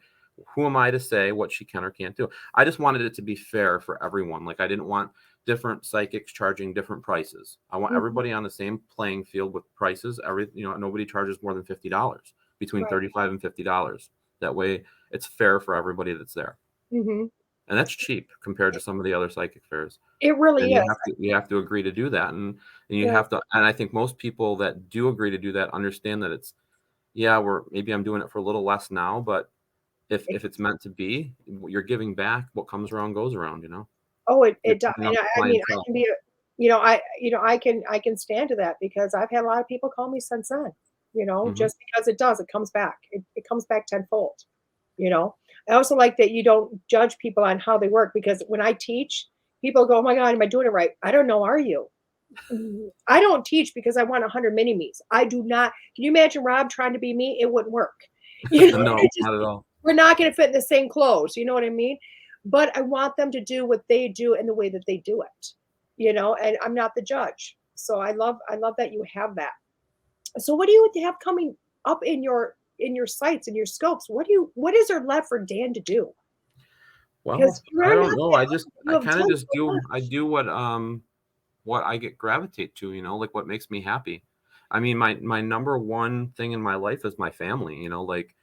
Who am I to say what she can or can't do? I just wanted it to be fair for everyone. Like I didn't want different psychics charging different prices. I want Mhm. everybody on the same playing field with prices. Nobody charges more than $50, between Right. 35 and $50. That way it's fair for everybody that's there. Mhm. And that's cheap compared to some of the other psychic fairs. It And really is. you have to agree to do that. And you Yeah. have to, and I think most people that do agree to do that understand that yeah, I'm doing it for a little less now, but if it's meant to be, you're giving back. What comes around goes around, Oh, You're it does, picking up and the I mean, I clientele. can be a I can stand to that because I've had a lot of people call me since then, Hmm. just because it does, it comes back. It comes back tenfold, you know? I also like that you don't judge people on how they work because when I teach, people go, "Oh my god, am I doing it right?" I don't know, are you? I don't teach because I want 100 mini-me's. I do not can you imagine Rob trying to be me? It wouldn't work. No, It just not at all. we're not gonna fit in the same clothes, you know what I mean? But I want them to do what they do in the way that they do it, and I'm not the judge. So I love that you have that. So what do you have coming up in your sights and your scopes? What is there left for Dan to do? Well, Because you're I not don't know. that old, you I have kind of done just so much. do what I get gravitate to, like what makes me happy. I mean, my number one thing in my life is my family, like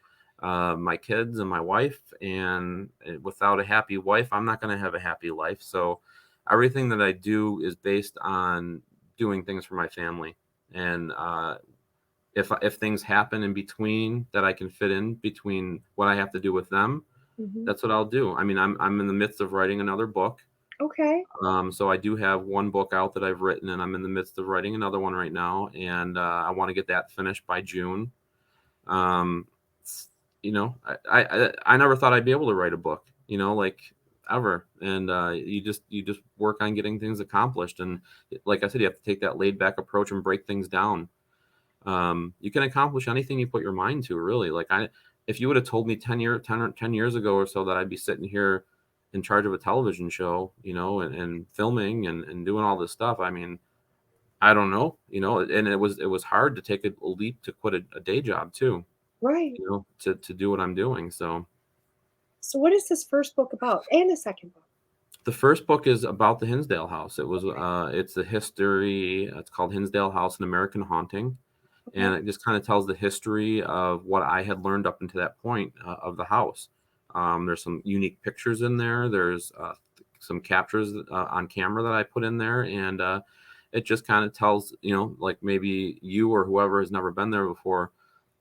my kids and my wife. And without a happy wife, I'm not going to have a happy life. So everything that I do is based on doing things for my family. And if things happen in between that I can fit in between what I have to do with them, Mhm. that's what I'll do. I mean, I'm in the midst of writing another book. Okay. So I do have one book out that I've written, and I'm in the midst of writing another one right now, and I want to get that finished by June. Um, I never thought I'd be able to write a book, like ever, and you just work on getting things accomplished, and like I said, you have to take that laid back approach and break things down. You can accomplish anything you put your mind to, really. If you would have told me 10 years ago or so that I'd be sitting here in charge of a television show, and filming and doing all this stuff, I mean, I don't know, and it was hard to take a leap to quit a day job too, Right. to do what I'm doing. So So what is this first book about? And the second book? the first book is about the Hinsdale house. Okay. It's the history. It's called Hinsdale House: An American Haunting. And Okay. it just kind of tells the history of what I had learned up until that point of the house. There's some unique pictures in there. There's some captures on camera that I put in there, and it just kind of tells, like maybe you or whoever has never been there before,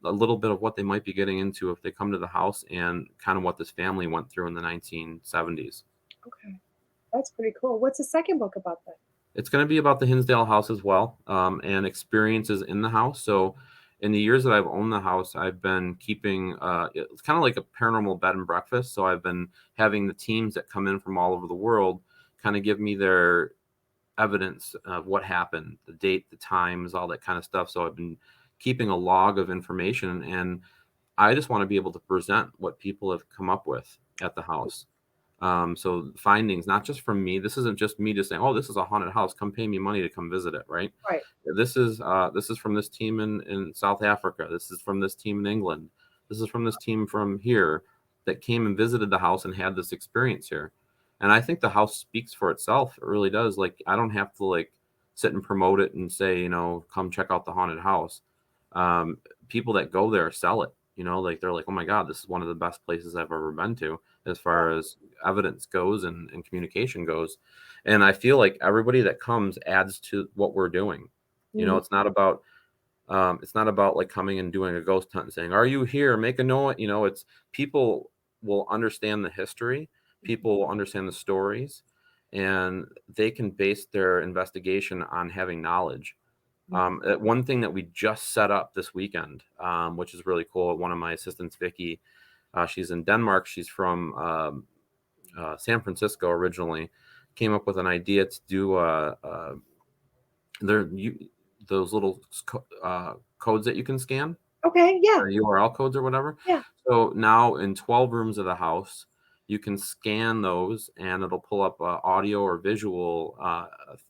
a little bit of what they might be getting into if they come to the house, and kind of what this family went through in the 1970s. Okay. That's pretty cool. What's the second book about then? It's going to be about the Hinsdale house as well, and experiences in the house. So, in the years that I've owned the house, I've been keeping it's kind of like a paranormal bed and breakfast. So, I've been having the teams that come in from all over the world kind of give me their evidence of what happened, the date, the times, all that kind of stuff. So, I've been keeping a log of information, and I just want to be able to present what people have come up with at the house. So findings, not just from me. This isn't just me just saying, "Oh, this is a haunted house. Come pay me money to come visit it." Right? Right. This is from this team in South Africa. This is from this team in England. This is from this team from here that came and visited the house and had this experience here. And I think the house speaks for itself. It really does. Like, I don't have to like sit and promote it and say, come check out the haunted house. um, People that go there sell it. Like, they're like, "Oh my god, this is one of the best places I've ever been to as far as evidence goes and communication goes." And I feel like everybody that comes adds to what we're doing. Mhm. It's not about like coming and doing a ghost hunt and saying, "Are you here? Make a note." It's people will understand the history, people will understand the stories, and they can base their investigation on having knowledge. Mhm. One thing that we just set up this weekend, which is really cool. One of my assistants, Vicky, she's in Denmark. She's from San Francisco originally. Came up with an idea to do there you those little codes that you can scan, Okay. Yeah. or URL codes or whatever. Yeah. So now in 12 rooms of the house, you can scan those, and it'll pull up audio or visual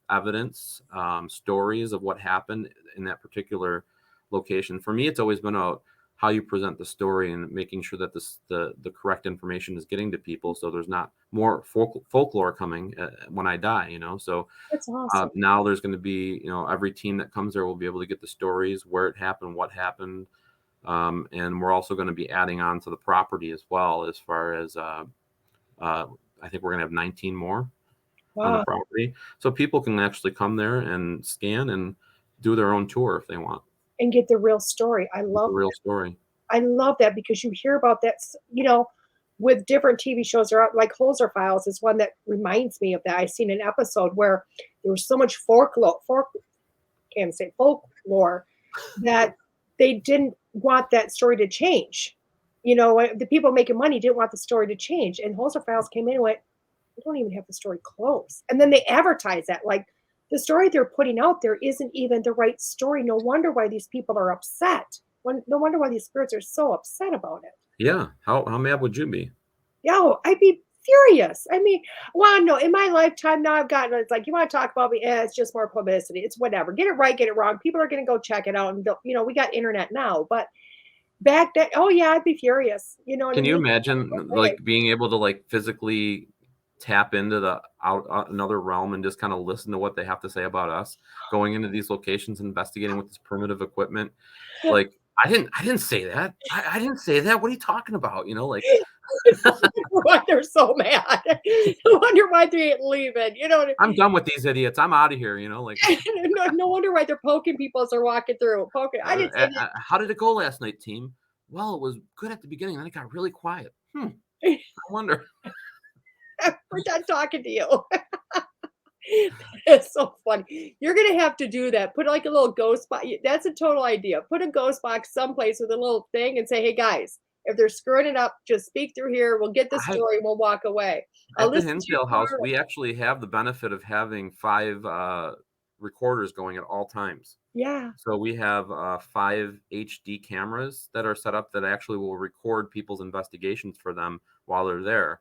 evidence, stories of what happened in that particular location. For me, it's always been about how you present the story and making sure that the correct information is getting to people, so there's not more folklore coming when I die. So That's awesome. now there's going to be, every team that comes there will be able to get the stories, where it happened, what happened, and we're also going to be adding on to the property as well, as far as uh, I think we're going to have 19 more on the Wow. property, so people can actually come there and scan and do their own tour if they want, And get the real story. I with the love real story. I love that because you hear about that, with different TV shows are out, like Holzer Files is one that reminds me of that. I seen an episode where there was so much can't say folklore that they didn't want that story to change. The people making money didn't want the story to change. And Holzer Files came in and went, we don't even have the story close. And then they advertise that like the story they're putting out there isn't even the right story. No wonder why these people are upset. No wonder why these spirits are so upset about it. Yeah. How mad would you be? Yo, I'd be furious. I mean, well, no, in my lifetime now I've gotten, it's like, you want to talk about me? It's just more publicity. It's whatever. Get it right, get it wrong. People are going to go check it out. And, we got internet now. But back then, oh, yeah, I'd be furious. You know what Can I you mean? imagine like being able to like physically tap into the another realm and just kind of listen to what they have to say about us, going into these locations, investigating with this primitive equipment? Like, I didn't say that. I didn't say that. What are you talking about? Like Why they're so mad. No wonder why they ain't leaving. I'm done with these idiots. I'm out of here. Like no wonder why they're poking people as they're walking through. I didn't say that. how did it go last night, team? Well, it was good at the beginning, then it got really quiet. I wonder. We're done talking to you. It's so funny. You're gonna have to do that. Put like a little ghost box. That's a total idea. Put a ghost box someplace with a little thing and say, "Hey guys, if they're screwing it up, just speak through here. We'll get the story. We'll walk away." At the Hinsdale house, we actually have the benefit of having 5 recorders going at all times. Yeah. So we have 5 HD cameras that are set up that actually will record people's investigations for them while they're there.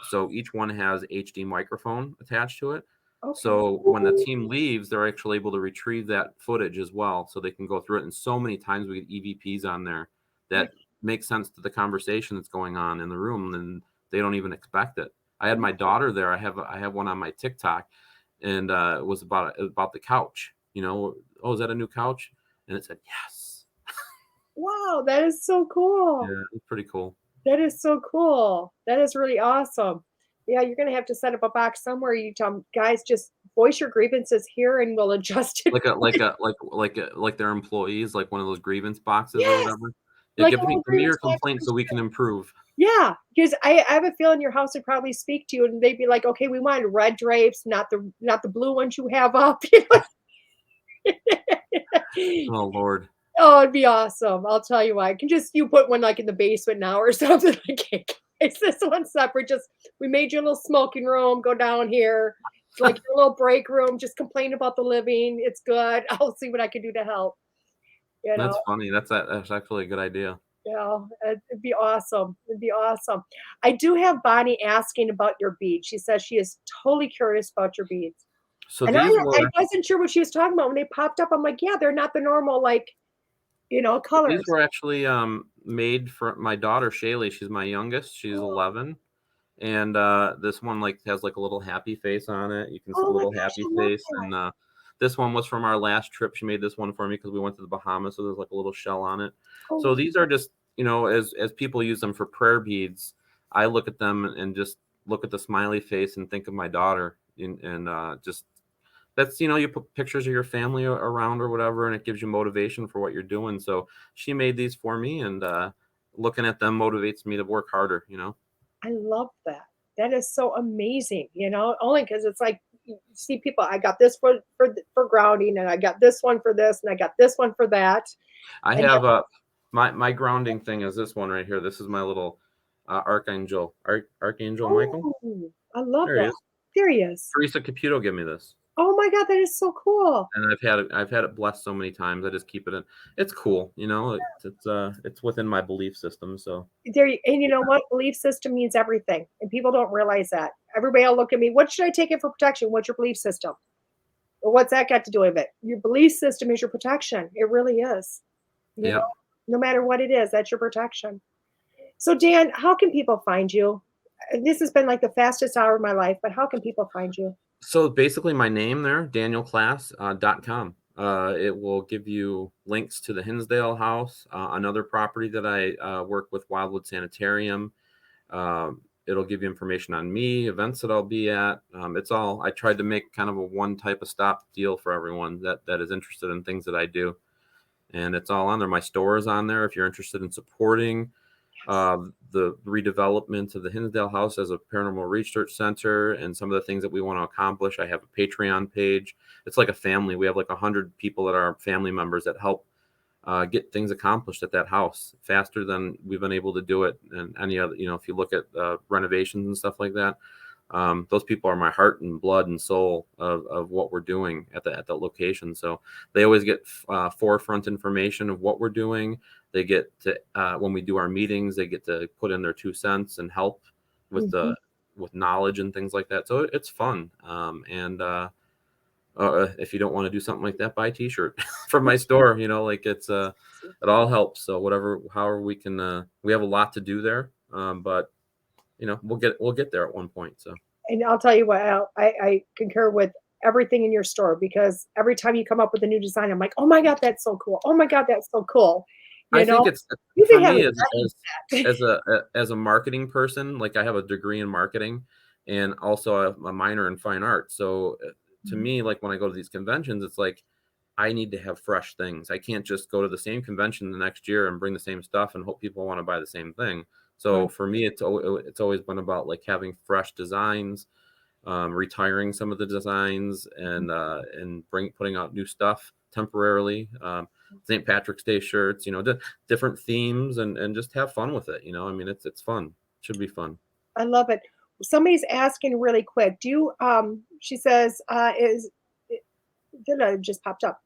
So each one has HD microphone attached to it. Okay. So when the team leaves, they're actually able to retrieve that footage as well. So they can go through it. And so many times we get EVPs on there that make sense to the conversation that's going on in the room, and they don't even expect it. I had my daughter there. I have one on my TikTok, and it was about the couch. Oh, is that a new couch? And it said yes. Wow, that is so cool. Yeah, it's pretty cool. That is so cool. That is really awesome. Yeah, you're gonna have to set up a box somewhere. You tell them, guys, just voice your grievances here, and we'll adjust it. Like their employees, like one of those grievance boxes or whatever. Yeah, Like give me your complaint so we can improve. Yeah, because I have a feeling your house would probably speak to you, and they'd be like, "Okay, we wanted red drapes, not the blue ones you have up." Oh Lord. Oh, it'd be awesome. I'll tell you why. You put one like in the basement now or something. Like, it's this one separate. We made you a little smoking room. Go down here. It's like your little break room. Just complain about the living. It's good. I'll see what I can do to help. That's funny. That's actually a good idea. Yeah, it'd be awesome. It'd be awesome. I do have Bonnie asking about your beads. She says she is totally curious about your beads. So And I wasn't sure what she was talking about when they popped up. I'm like, yeah, they're not the normal, colors. These were actually made for my daughter Shaylee. She's my youngest. She's 11, and this one has like a little happy face on it. You can see a little happy face, and this one was from our last trip. She made this one for me because we went to the Bahamas, so there's like a little shell on it. So these are just as people use them for prayer beads, I look at them and just look at the smiley face and think of my daughter, and just. That's, you put pictures of your family around or whatever, and it gives you motivation for what you're doing. So she made these for me, and looking at them motivates me to work harder, I love that. That is so amazing, only because it's like, you see people, I got this for grounding, and I got this one for this, and I got this one for that. I have my grounding thing is this one right here. This is my little Archangel Michael. I love there that. He is. There he is. Teresa Caputo gave me this. Oh my God, that is so cool. And I've had it blessed so many times. I just keep it in. It's cool, it's within my belief system. So and you know what? Belief system means everything. And people don't realize that. Everybody will look at me. What should I take it for protection? What's your belief system? Well, what's that got to do with it? Your belief system is your protection. It really is. You know, no matter what it is, that's your protection. So Dan, how can people find you? This has been like the fastest hour of my life, but how can people find you? So basically my name there, DanielKlaes.com. It will give you links to the Hinsdale house, another property that I work with, Wildwood Sanitarium. It'll give you information on me, events that I'll be at. It's all, I tried to make kind of a one type of stop deal for everyone that is interested in things that I do. And it's all on there. My store is on there if you're interested in supporting the redevelopment of the Hinsdale house as a paranormal research center, and some of the things that we want to accomplish. I have a Patreon page. It's like a family. We have like 100 people that are family members that help get things accomplished at that house faster than we've been able to do it. And any other, if you look at renovations and stuff like that, those people are my heart and blood and soul of what we're doing at the location. So they always get forefront information of what we're doing. They get to, when we do our meetings, they get to put in their 2 cents and help with with knowledge and things like that. So it's fun. If you don't want to do something like that, buy a t-shirt from my store, it's it all helps. So however we can, we have a lot to do there. But we'll get there at one point. So, and I'll tell you what, Al, I concur with everything in your store, because every time you come up with a new design, I'm like, oh my God, that's so cool. Oh my God, that's so cool. I think it's you for can have me a as a marketing person. Like, I have a degree in marketing and also a minor in fine art. So to me, like, when I go to these conventions, it's like I need to have fresh things. I can't just go to the same convention the next year and bring the same stuff and hope people want to buy the same thing. So for me, it's always been about like having fresh designs, retiring some of the designs, and putting out new stuff temporarily. St. Patrick's Day shirts, different themes, and just have fun with it. I mean, it's fun. It should be fun. I love it. Somebody's asking really quick. Do you, she says, just popped up.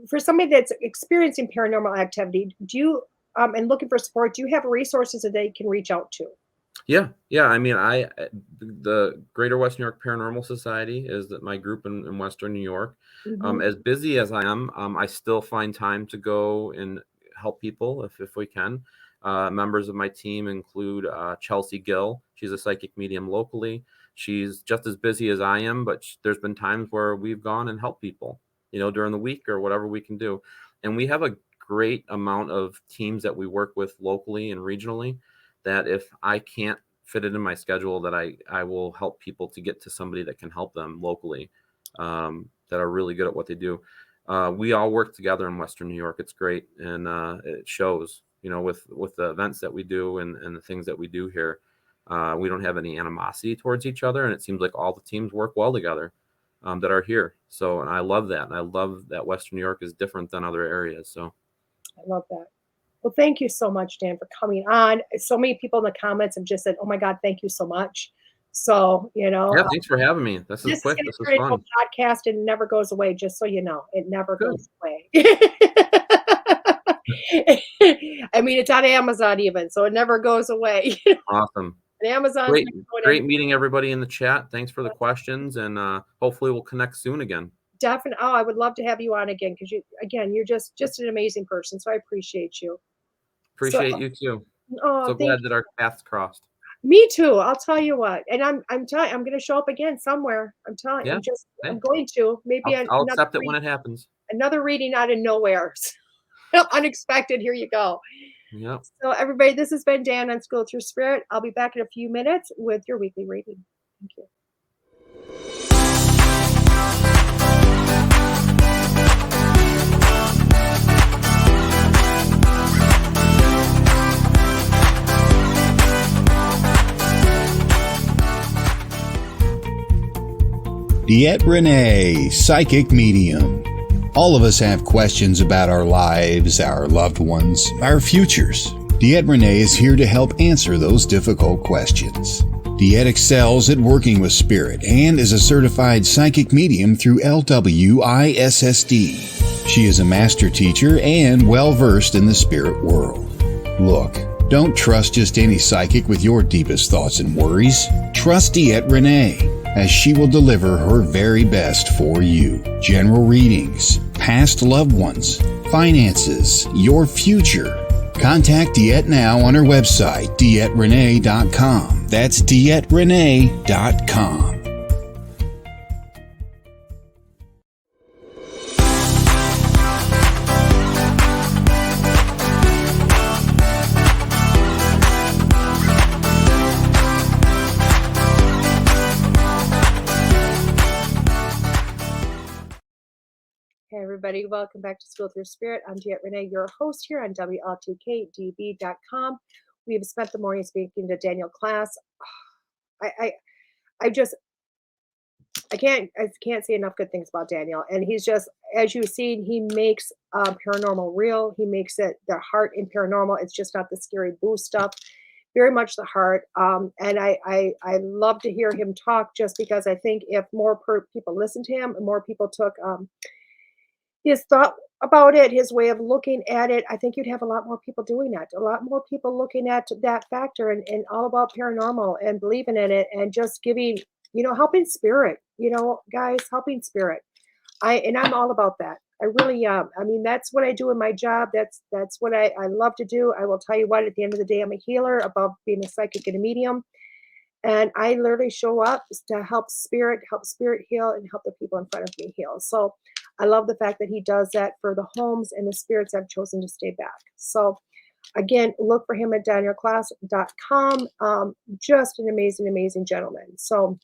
For somebody that's experiencing paranormal activity, do you, and looking for support, do you have resources that they can reach out to? Yeah. I mean, the Greater West New York Paranormal Society is my group in Western New York. As busy as I am, I still find time to go and help people if we can. Members of my team include Chelsea Gill. She's a psychic medium locally. She's just as busy as I am, but there's been times where we've gone and helped people, during the week or whatever we can do. And we have a great amount of teams that we work with locally and regionally, that if I can't fit it in my schedule, that I will help people to get to somebody that can help them locally, that are really good at what they do. We all work together in Western New York. It's great. And it shows, with the events that we do and the things that we do here. We don't have any animosity towards each other. And it seems like all the teams work well together that are here. So, and I love that. And I love that Western New York is different than other areas. So I love that. Well, thank you so much, Dan, for coming on. So many people in the comments have just said, oh my God, thank you so much. So, yeah, thanks for having me. This is quick. This is fun. Podcast, and it never goes away. Just so you know, it never goes away. I mean, it's on Amazon even, so it never goes away. Awesome. And Amazon. Great meeting everybody in the chat. Thanks for the questions, and hopefully we'll connect soon again. Definitely. Oh, I would love to have you on again, because you're just an amazing person. So I appreciate you. Appreciate you too. Oh, so glad that our paths crossed. Me too. I'll tell you what. And I'm telling, I'm going to show up again somewhere. I'm telling you. I'm going to. Maybe I'll accept it when it happens. Another reading out of nowhere. Unexpected. Here you go. Yep. So everybody, this has been Dan on School Through Spirit. I'll be back in a few minutes with your weekly reading. Thank you. DeEtte Renee, psychic medium. All of us have questions about our lives, our loved ones, our futures. DeEtte Renee is here to help answer those difficult questions. DeEtte excels at working with spirit and is a certified psychic medium through LWISSD. She is a master teacher and well-versed in the spirit world. Look, don't trust just any psychic with your deepest thoughts and worries. Trust DeEtte Renee, as she will deliver her very best for you. General readings, past loved ones, finances, your future. Contact DeEtte now on her website, DeEtteRenee.com. That's DeEtteRenee.com. Everybody, welcome back to School Through Spirit. I'm DeEtte Renee, your host here on WLTKDB.com. we've spent the morning speaking to Daniel Klaes. I, I, I just, I can't say enough good things about Daniel. And he's just, as you've seen, he makes paranormal real. He makes it the heart in paranormal. It's just not the scary boo stuff. Very much the heart. And I love to hear him talk just because I think if more people listened to him and more people took his thought about it, his way of looking at it, I think you'd have a lot more people doing that. A lot more people looking at that factor and all about paranormal and believing in it and just giving, helping spirit, guys, helping spirit. I'm all about that. I really am. I mean, that's what I do in my job. That's what I love to do. I will tell you what, at the end of the day, I'm a healer above being a psychic and a medium. And I literally show up to help spirit heal and help the people in front of me heal. So I love the fact that he does that for the homes and the spirits have chosen to stay back. So again, look for him at danielklaes.com. Just an amazing, amazing gentleman. So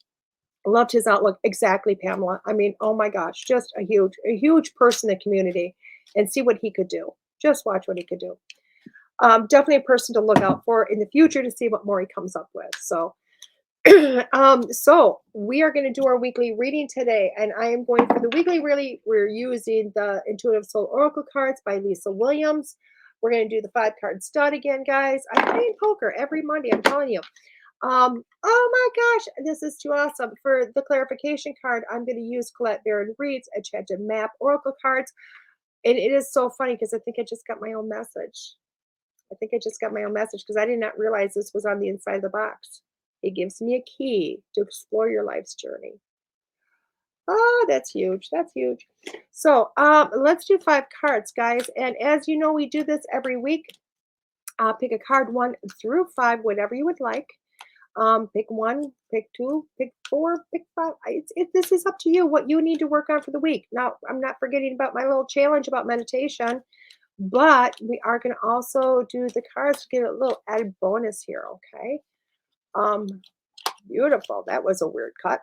loved his outlook. Exactly, Pamela. I mean, oh my gosh, just a huge person in the community, and see what he could do. Just watch what he could do. Definitely a person to look out for in the future to see what more he comes up with. So, so we are going to do our weekly reading today, and I am going for the weekly. Really, we're using the Intuitive Soul Oracle cards by Lisa Williams. We're going to do the 5-card stud again, guys. I'm playing poker every Monday. I'm telling you. Oh my gosh, this is too awesome. For the clarification card, I'm going to use Colette Baron Reed's Enchanted Map Oracle cards. And it is so funny because I think I just got my own message. Because I did not realize this was on the inside of the box. It gives me a key to explore your life's journey. Oh, that's huge. That's huge. So let's do 5 cards, guys. And as you know, we do this every week. Pick a card 1 through 5, whatever you would like. Pick 1, pick 2, pick 4, pick 5. This is up to you what you need to work on for the week. Now, I'm not forgetting about my little challenge about meditation, but we are going to also do the cards to get a little added bonus here, okay? Beautiful. That was a weird cut.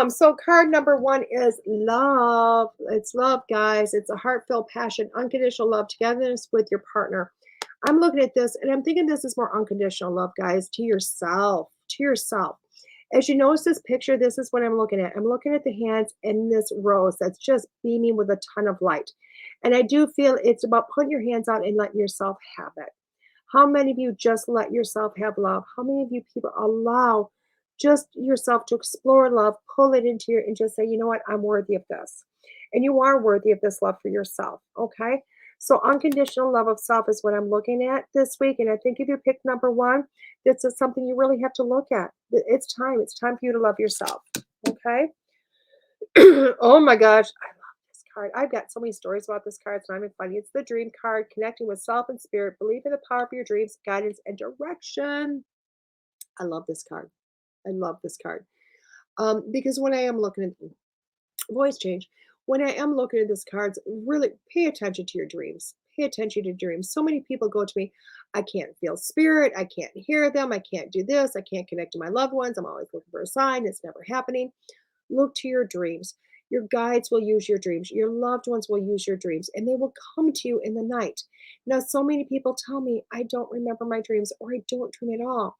So card number 1 is love. It's love, guys. It's a heartfelt passion, unconditional love, togetherness with your partner. I'm looking at this and I'm thinking this is more unconditional love, guys, to yourself, As you notice this picture, this is what I'm looking at. I'm looking at the hands and this rose that's just beaming with a ton of light. And I do feel it's about putting your hands out and letting yourself have it. How many of you just let yourself have love? How many of you people allow just yourself to explore love, pull it into your, and just say, you know what, I'm worthy of this. And you are worthy of this love for yourself, okay? So unconditional love of self is what I'm looking at this week. And I think if you pick number 1, this is something you really have to look at. It's time. It's time for you to love yourself, okay? Oh my gosh. I love this card. I've got so many stories about this card. It's not even funny. It's the dream card, connecting with self and spirit. Believe in the power of your dreams, guidance, and direction. I love this card. Because when I am looking at voice change, when I am looking at these cards, really pay attention to your dreams. Pay attention to dreams. So many people go to me, I can't feel spirit. I can't hear them. I can't do this. I can't connect to my loved ones. I'm always looking for a sign. It's never happening. Look to your dreams. Your guides will use your dreams. Your loved ones will use your dreams, and they will come to you in the night. Now, so many people tell me, I don't remember my dreams, or I don't dream at all.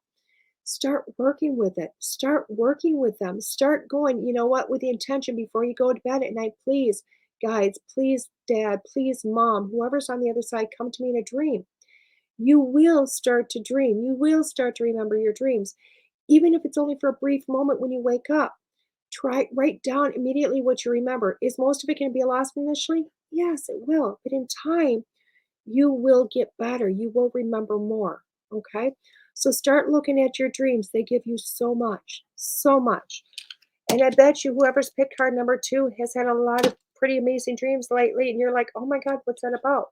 Start working with it. Start working with them. Start going, you know what, with the intention before you go to bed at night. Please, guides, please, dad, please, mom, whoever's on the other side, come to me in a dream. You will start to dream. You will start to remember your dreams, even if it's only for a brief moment when you wake up. Write down immediately what you remember. Is most of it going to be a loss initially? Yes, it will. But in time, you will get better. You will remember more. Okay? So start looking at your dreams. They give you so much, so much. And I bet you whoever's picked card number 2 has had a lot of pretty amazing dreams lately. And you're like, oh my God, what's that about?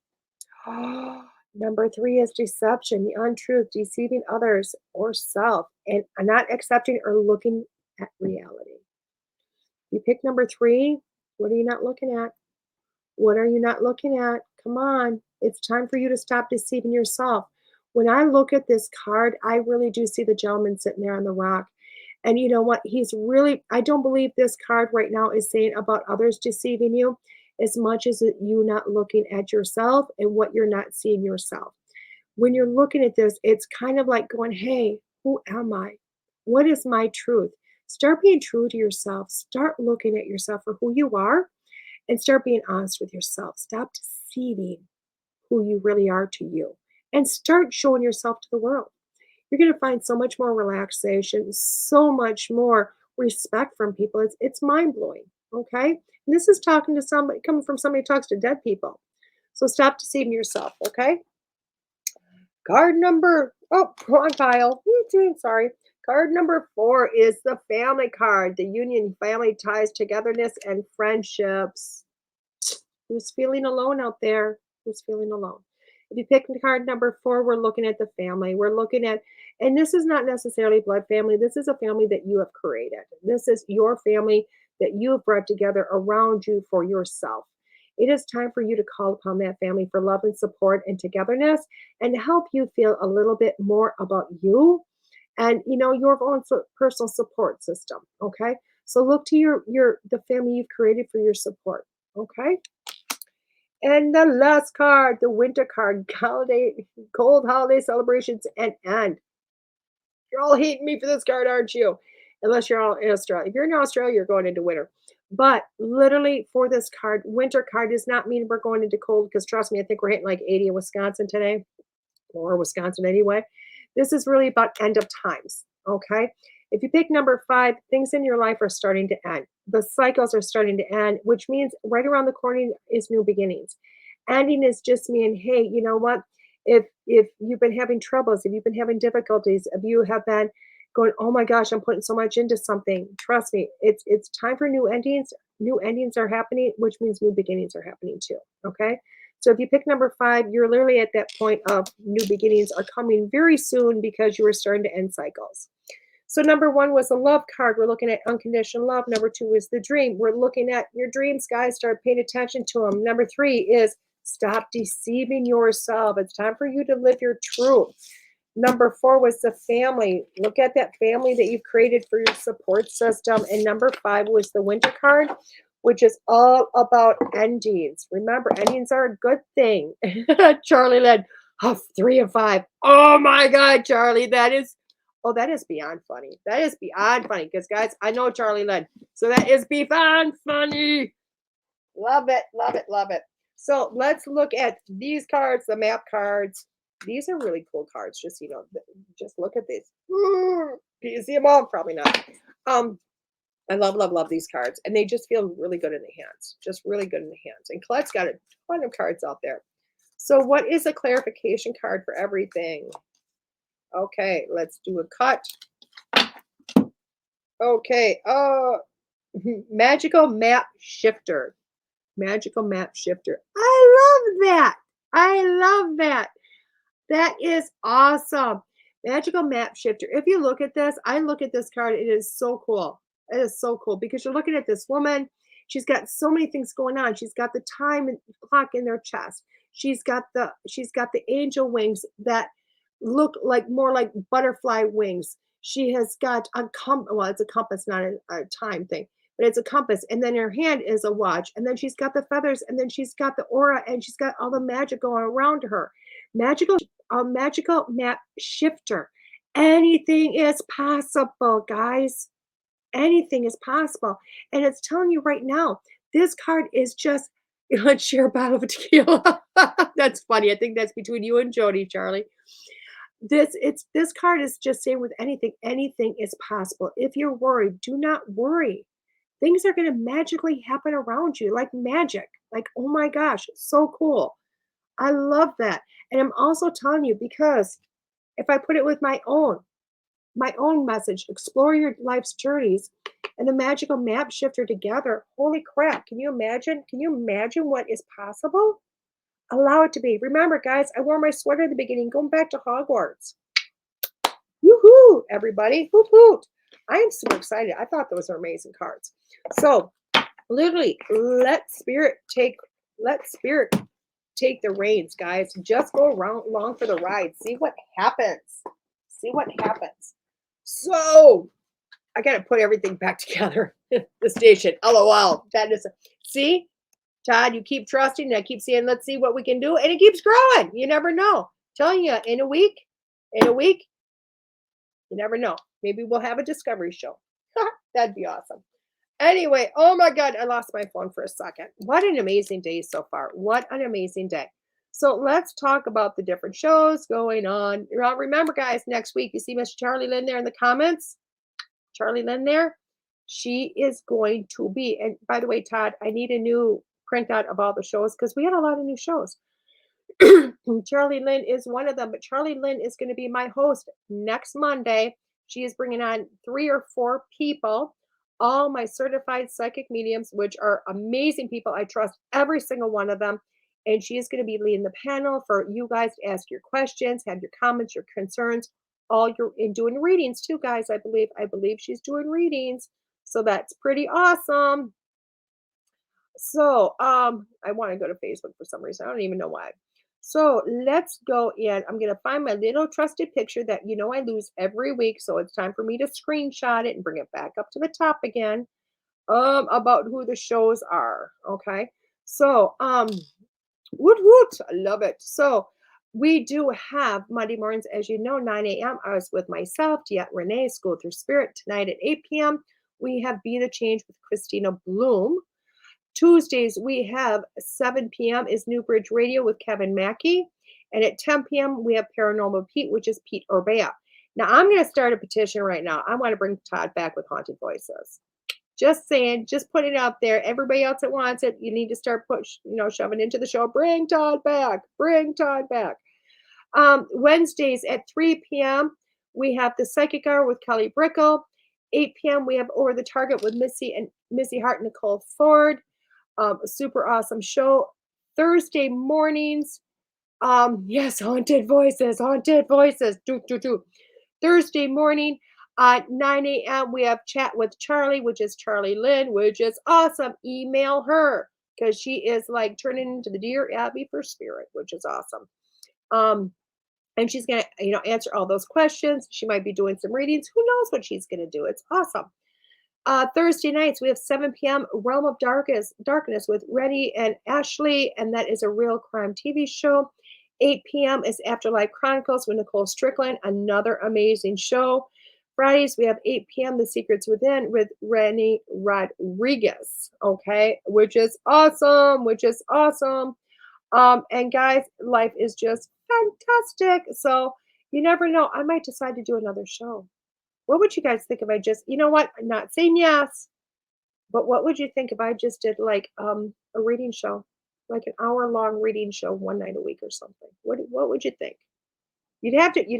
Number 3 is deception, the untruth, deceiving others or self, and not accepting or looking at reality. You pick number 3. What are you not looking at? What are you not looking at? Come on. It's time for you to stop deceiving yourself. When I look at this card, I really do see the gentleman sitting there on the rock. And you know what? I don't believe this card right now is saying about others deceiving you as much as you not looking at yourself and what you're not seeing yourself. when you're looking at this, it's kind of like going, hey, who am I? What is my truth? Start being true to yourself. Start looking at yourself for who you are and start being honest with yourself. Stop deceiving who you really are to you and start showing yourself to the world. You're going to find so much more relaxation, so much more respect from people. It's mind blowing. Okay. And this is talking to somebody, coming from somebody who talks to dead people. So stop deceiving yourself. Okay. Card number, oh, wrong pile. Sorry. Card number 4 is the family card. The union, family ties, togetherness, and friendships. Who's feeling alone out there? Who's feeling alone? If you pick card number 4, we're looking at the family. We're looking at, and this is not necessarily blood family. This is a family that you have created. This is your family that you have brought together around you for yourself. It is time for you to call upon that family for love and support and togetherness and to help you feel a little bit more about you and your own personal support system. Okay. So look to the family you've created for your support. Okay. And the last card, the winter card, cold holiday celebrations and end. You're all hating me for this card, aren't you? Unless you're all in Australia. If you're in Australia, you're going into winter. But literally for this card, winter card does not mean we're going into cold because trust me, I think we're hitting like 80 in Wisconsin today, or Wisconsin anyway. This is really about end of times. Okay. If you pick number 5, things in your life are starting to end. The cycles are starting to end, which means right around the corner is new beginnings. Ending is just meaning, hey, you know what? If you've been having troubles, if you've been having difficulties, if you have been going, oh my gosh, I'm putting so much into something. Trust me, it's time for new endings. New endings are happening, which means new beginnings are happening too. Okay. So if you pick number 5, you're literally at that point of new beginnings are coming very soon because you are starting to end cycles. So number 1 was the love card. We're looking at unconditional love. Number 2 is the dream. We're looking at your dreams, guys. Start paying attention to them. Number 3 is stop deceiving yourself. It's time for you to live your truth. Number 4 was the family. Look at that family that you've created for your support system. And number 5 was the winter card, which is all about endings. Remember, endings are a good thing. Charlie led 3 and 5. Oh my God, Charlie, that is beyond funny. That is beyond funny because, guys, I know Charlie led. So that is beyond funny. Love it, love it, love it. So let's look at these cards, the map cards. These are really cool cards. Just look at these. Can you see them all? Probably not. I love these cards, and they just feel really good in the hands. Just really good in the hands. And Colette's got a ton of cards out there. So what is a clarification card for everything? Okay, let's do a cut. Okay, magical map shifter. Magical map shifter. I love that. I love that. That is awesome. Magical map shifter. If you look at this, I look at this card. It is so cool. It is so cool because you're looking at this woman. She's got so many things going on. She's got the time clock in their chest. She's got the angel wings that look like more like butterfly wings. She has got a compass. Well, it's a compass, not a time thing, but it's a compass. And then her hand is a watch. And then she's got the feathers. And then she's got the aura. And she's got all the magic going around her. Magical map shifter. Anything is possible, guys. Anything is possible. And it's telling you right now, this card is just, let's share a bottle of tequila. That's funny. I think that's between you and Jody, Charlie. This card is just saying with anything is possible. If you're worried, do not worry. Things are going to magically happen around you like magic. Like, oh my gosh, so cool. I love that. And I'm also telling you because if I put it with my own message, explore your life's journeys and the magical map shifter together. Holy crap. Can you imagine? Can you imagine what is possible? Allow it to be. Remember, guys, I wore my sweater at the beginning, going back to Hogwarts. Woohoo, everybody. Hoot hoot. I am super excited. I thought those were amazing cards. So literally, let spirit take the reins, guys. Just go along for the ride. See what happens. See what happens. So I got to put everything back together. The station. LOL. That is. See, Todd, you keep trusting. And I keep saying, let's see what we can do. And it keeps growing. You never know. Telling you, in a week, you never know. Maybe we'll have a discovery show. That'd be awesome. Anyway, oh my God, I lost my phone for a second. What an amazing day so far. What an amazing day. So let's talk about the different shows going on. Now, remember, guys, next week, you see Miss Charlie Lynn there in the comments? Charlie Lynn there? She is going to be, and by the way, Todd, I need a new printout of all the shows because we had a lot of new shows. Charlie Lynn is one of them, but Charlie Lynn is going to be my host next Monday. She is bringing on 3 or 4 people, all my certified psychic mediums, which are amazing people. I trust every single one of them. And she is going to be leading the panel for you guys to ask your questions, have your comments, your concerns, all your in doing readings too, guys. I believe she's doing readings. So that's pretty awesome. So I want to go to Facebook for some reason. I don't even know why. So let's go in. I'm going to find my little trusted picture that I lose every week. So it's time for me to screenshot it and bring it back up to the top again. About who the shows are. Okay. So woot woot. I love it. So we do have Monday mornings, as you know, 9 a.m. I was with myself, DeEtte Renee, School Through Spirit. Tonight at 8 p.m. we have Be the Change with Christina Bloom. Tuesdays, we have 7 p.m. is New Bridge Radio with Kevin Mackey. And at 10 p.m., we have Paranormal Pete, which is Pete Orbea. Now, I'm going to start a petition right now. I want to bring Todd back with Haunted Voices. Just saying, just put it out there. Everybody else that wants it, you need to start shoving into the show. Bring Todd back. Bring Todd back. Wednesdays at 3 p.m., we have The Psychic Hour with Kelly Brickle. 8 p.m., we have Over the Target with Missy Hart and Nicole Ford. A super awesome show. Thursday mornings, yes, Haunted Voices. Thursday morning at 9 a.m. we have Chat with Charlie, which is Charlie Lynn, which is awesome. Email her because she is like turning into the Dear Abby for Spirit, which is awesome. And she's gonna, answer all those questions. She might be doing some readings. Who knows what she's gonna do? It's awesome. Thursday nights, we have 7 p.m. Realm of Darkness with Reddy and Ashley, and that is a real crime TV show. 8 p.m. is Afterlife Chronicles with Nicole Strickland, another amazing show. Fridays, we have 8 p.m. The Secrets Within with Rennie Rodriguez, okay, which is awesome. And guys, life is just fantastic. So you never know. I might decide to do another show. What would you guys think if I just, I'm not saying yes, but what would you think if I just did like a reading show, like an hour-long reading show one night a week or something? What would you think? You'd have to, you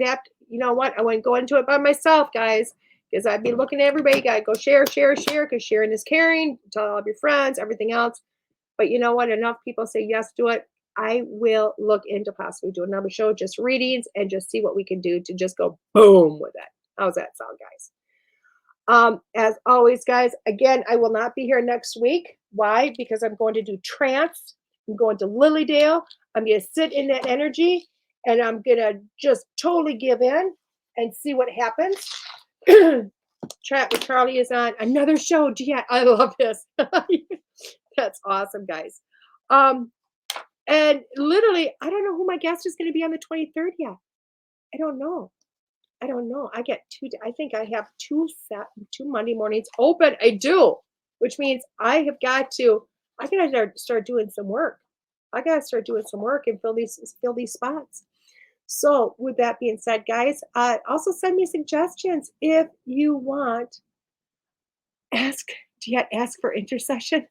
know what? I wouldn't go into it by myself, guys, because I'd be looking at everybody. You got to go share, because sharing is caring. Tell all of your friends, everything else. But you know what? Enough people say yes, do it. I will look into possibly do another show, just readings, and just see what we can do to just go boom with it. How's that sound, guys? As always, guys, again, I will not be here next week. Why? Because I'm going to do trance. I'm going to Lilydale. I'm going to sit in that energy, and I'm going to just totally give in and see what happens. Chat with Charlie is on another show. Yeah, I love this. That's awesome, guys. And literally, I don't know who my guest is going to be on the 23rd yet. I don't know. I get I think I have two Monday mornings open. I do, which means I got to start doing some work. I got to start doing some work and fill these spots. So with that being said, guys, also send me suggestions if you want. Ask for intercession.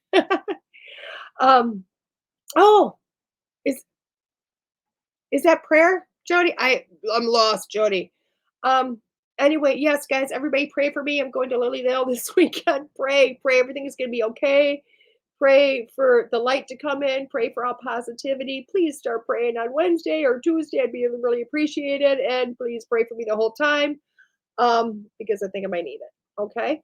Is that prayer, Jody? I'm lost, Jody. Anyway, yes, guys, everybody pray for me. I'm going to Lilydale this weekend. Pray everything is going to be okay. Pray for the light to come in. Pray for all positivity. Please start praying on Wednesday or Tuesday. I'd be really appreciated. And please pray for me the whole time because I think I might need it. Okay.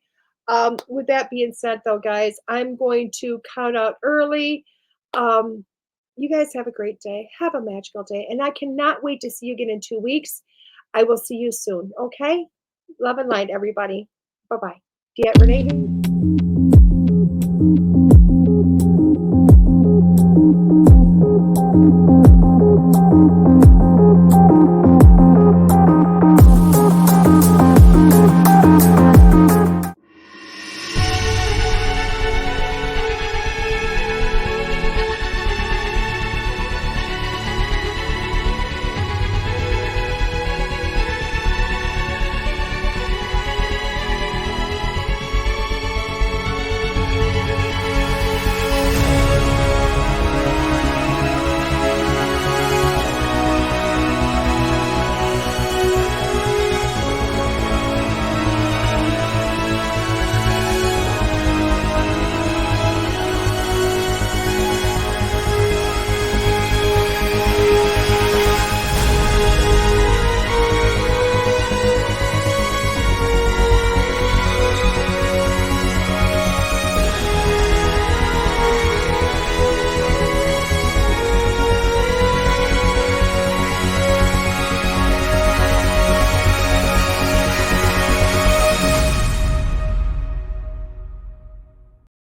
With that being said, though, guys, I'm going to count out early. You guys have a great day. Have a magical day. And I cannot wait to see you again in 2 weeks. I will see you soon. Okay. Love and light, everybody. Bye-bye. DeEtte Renee here.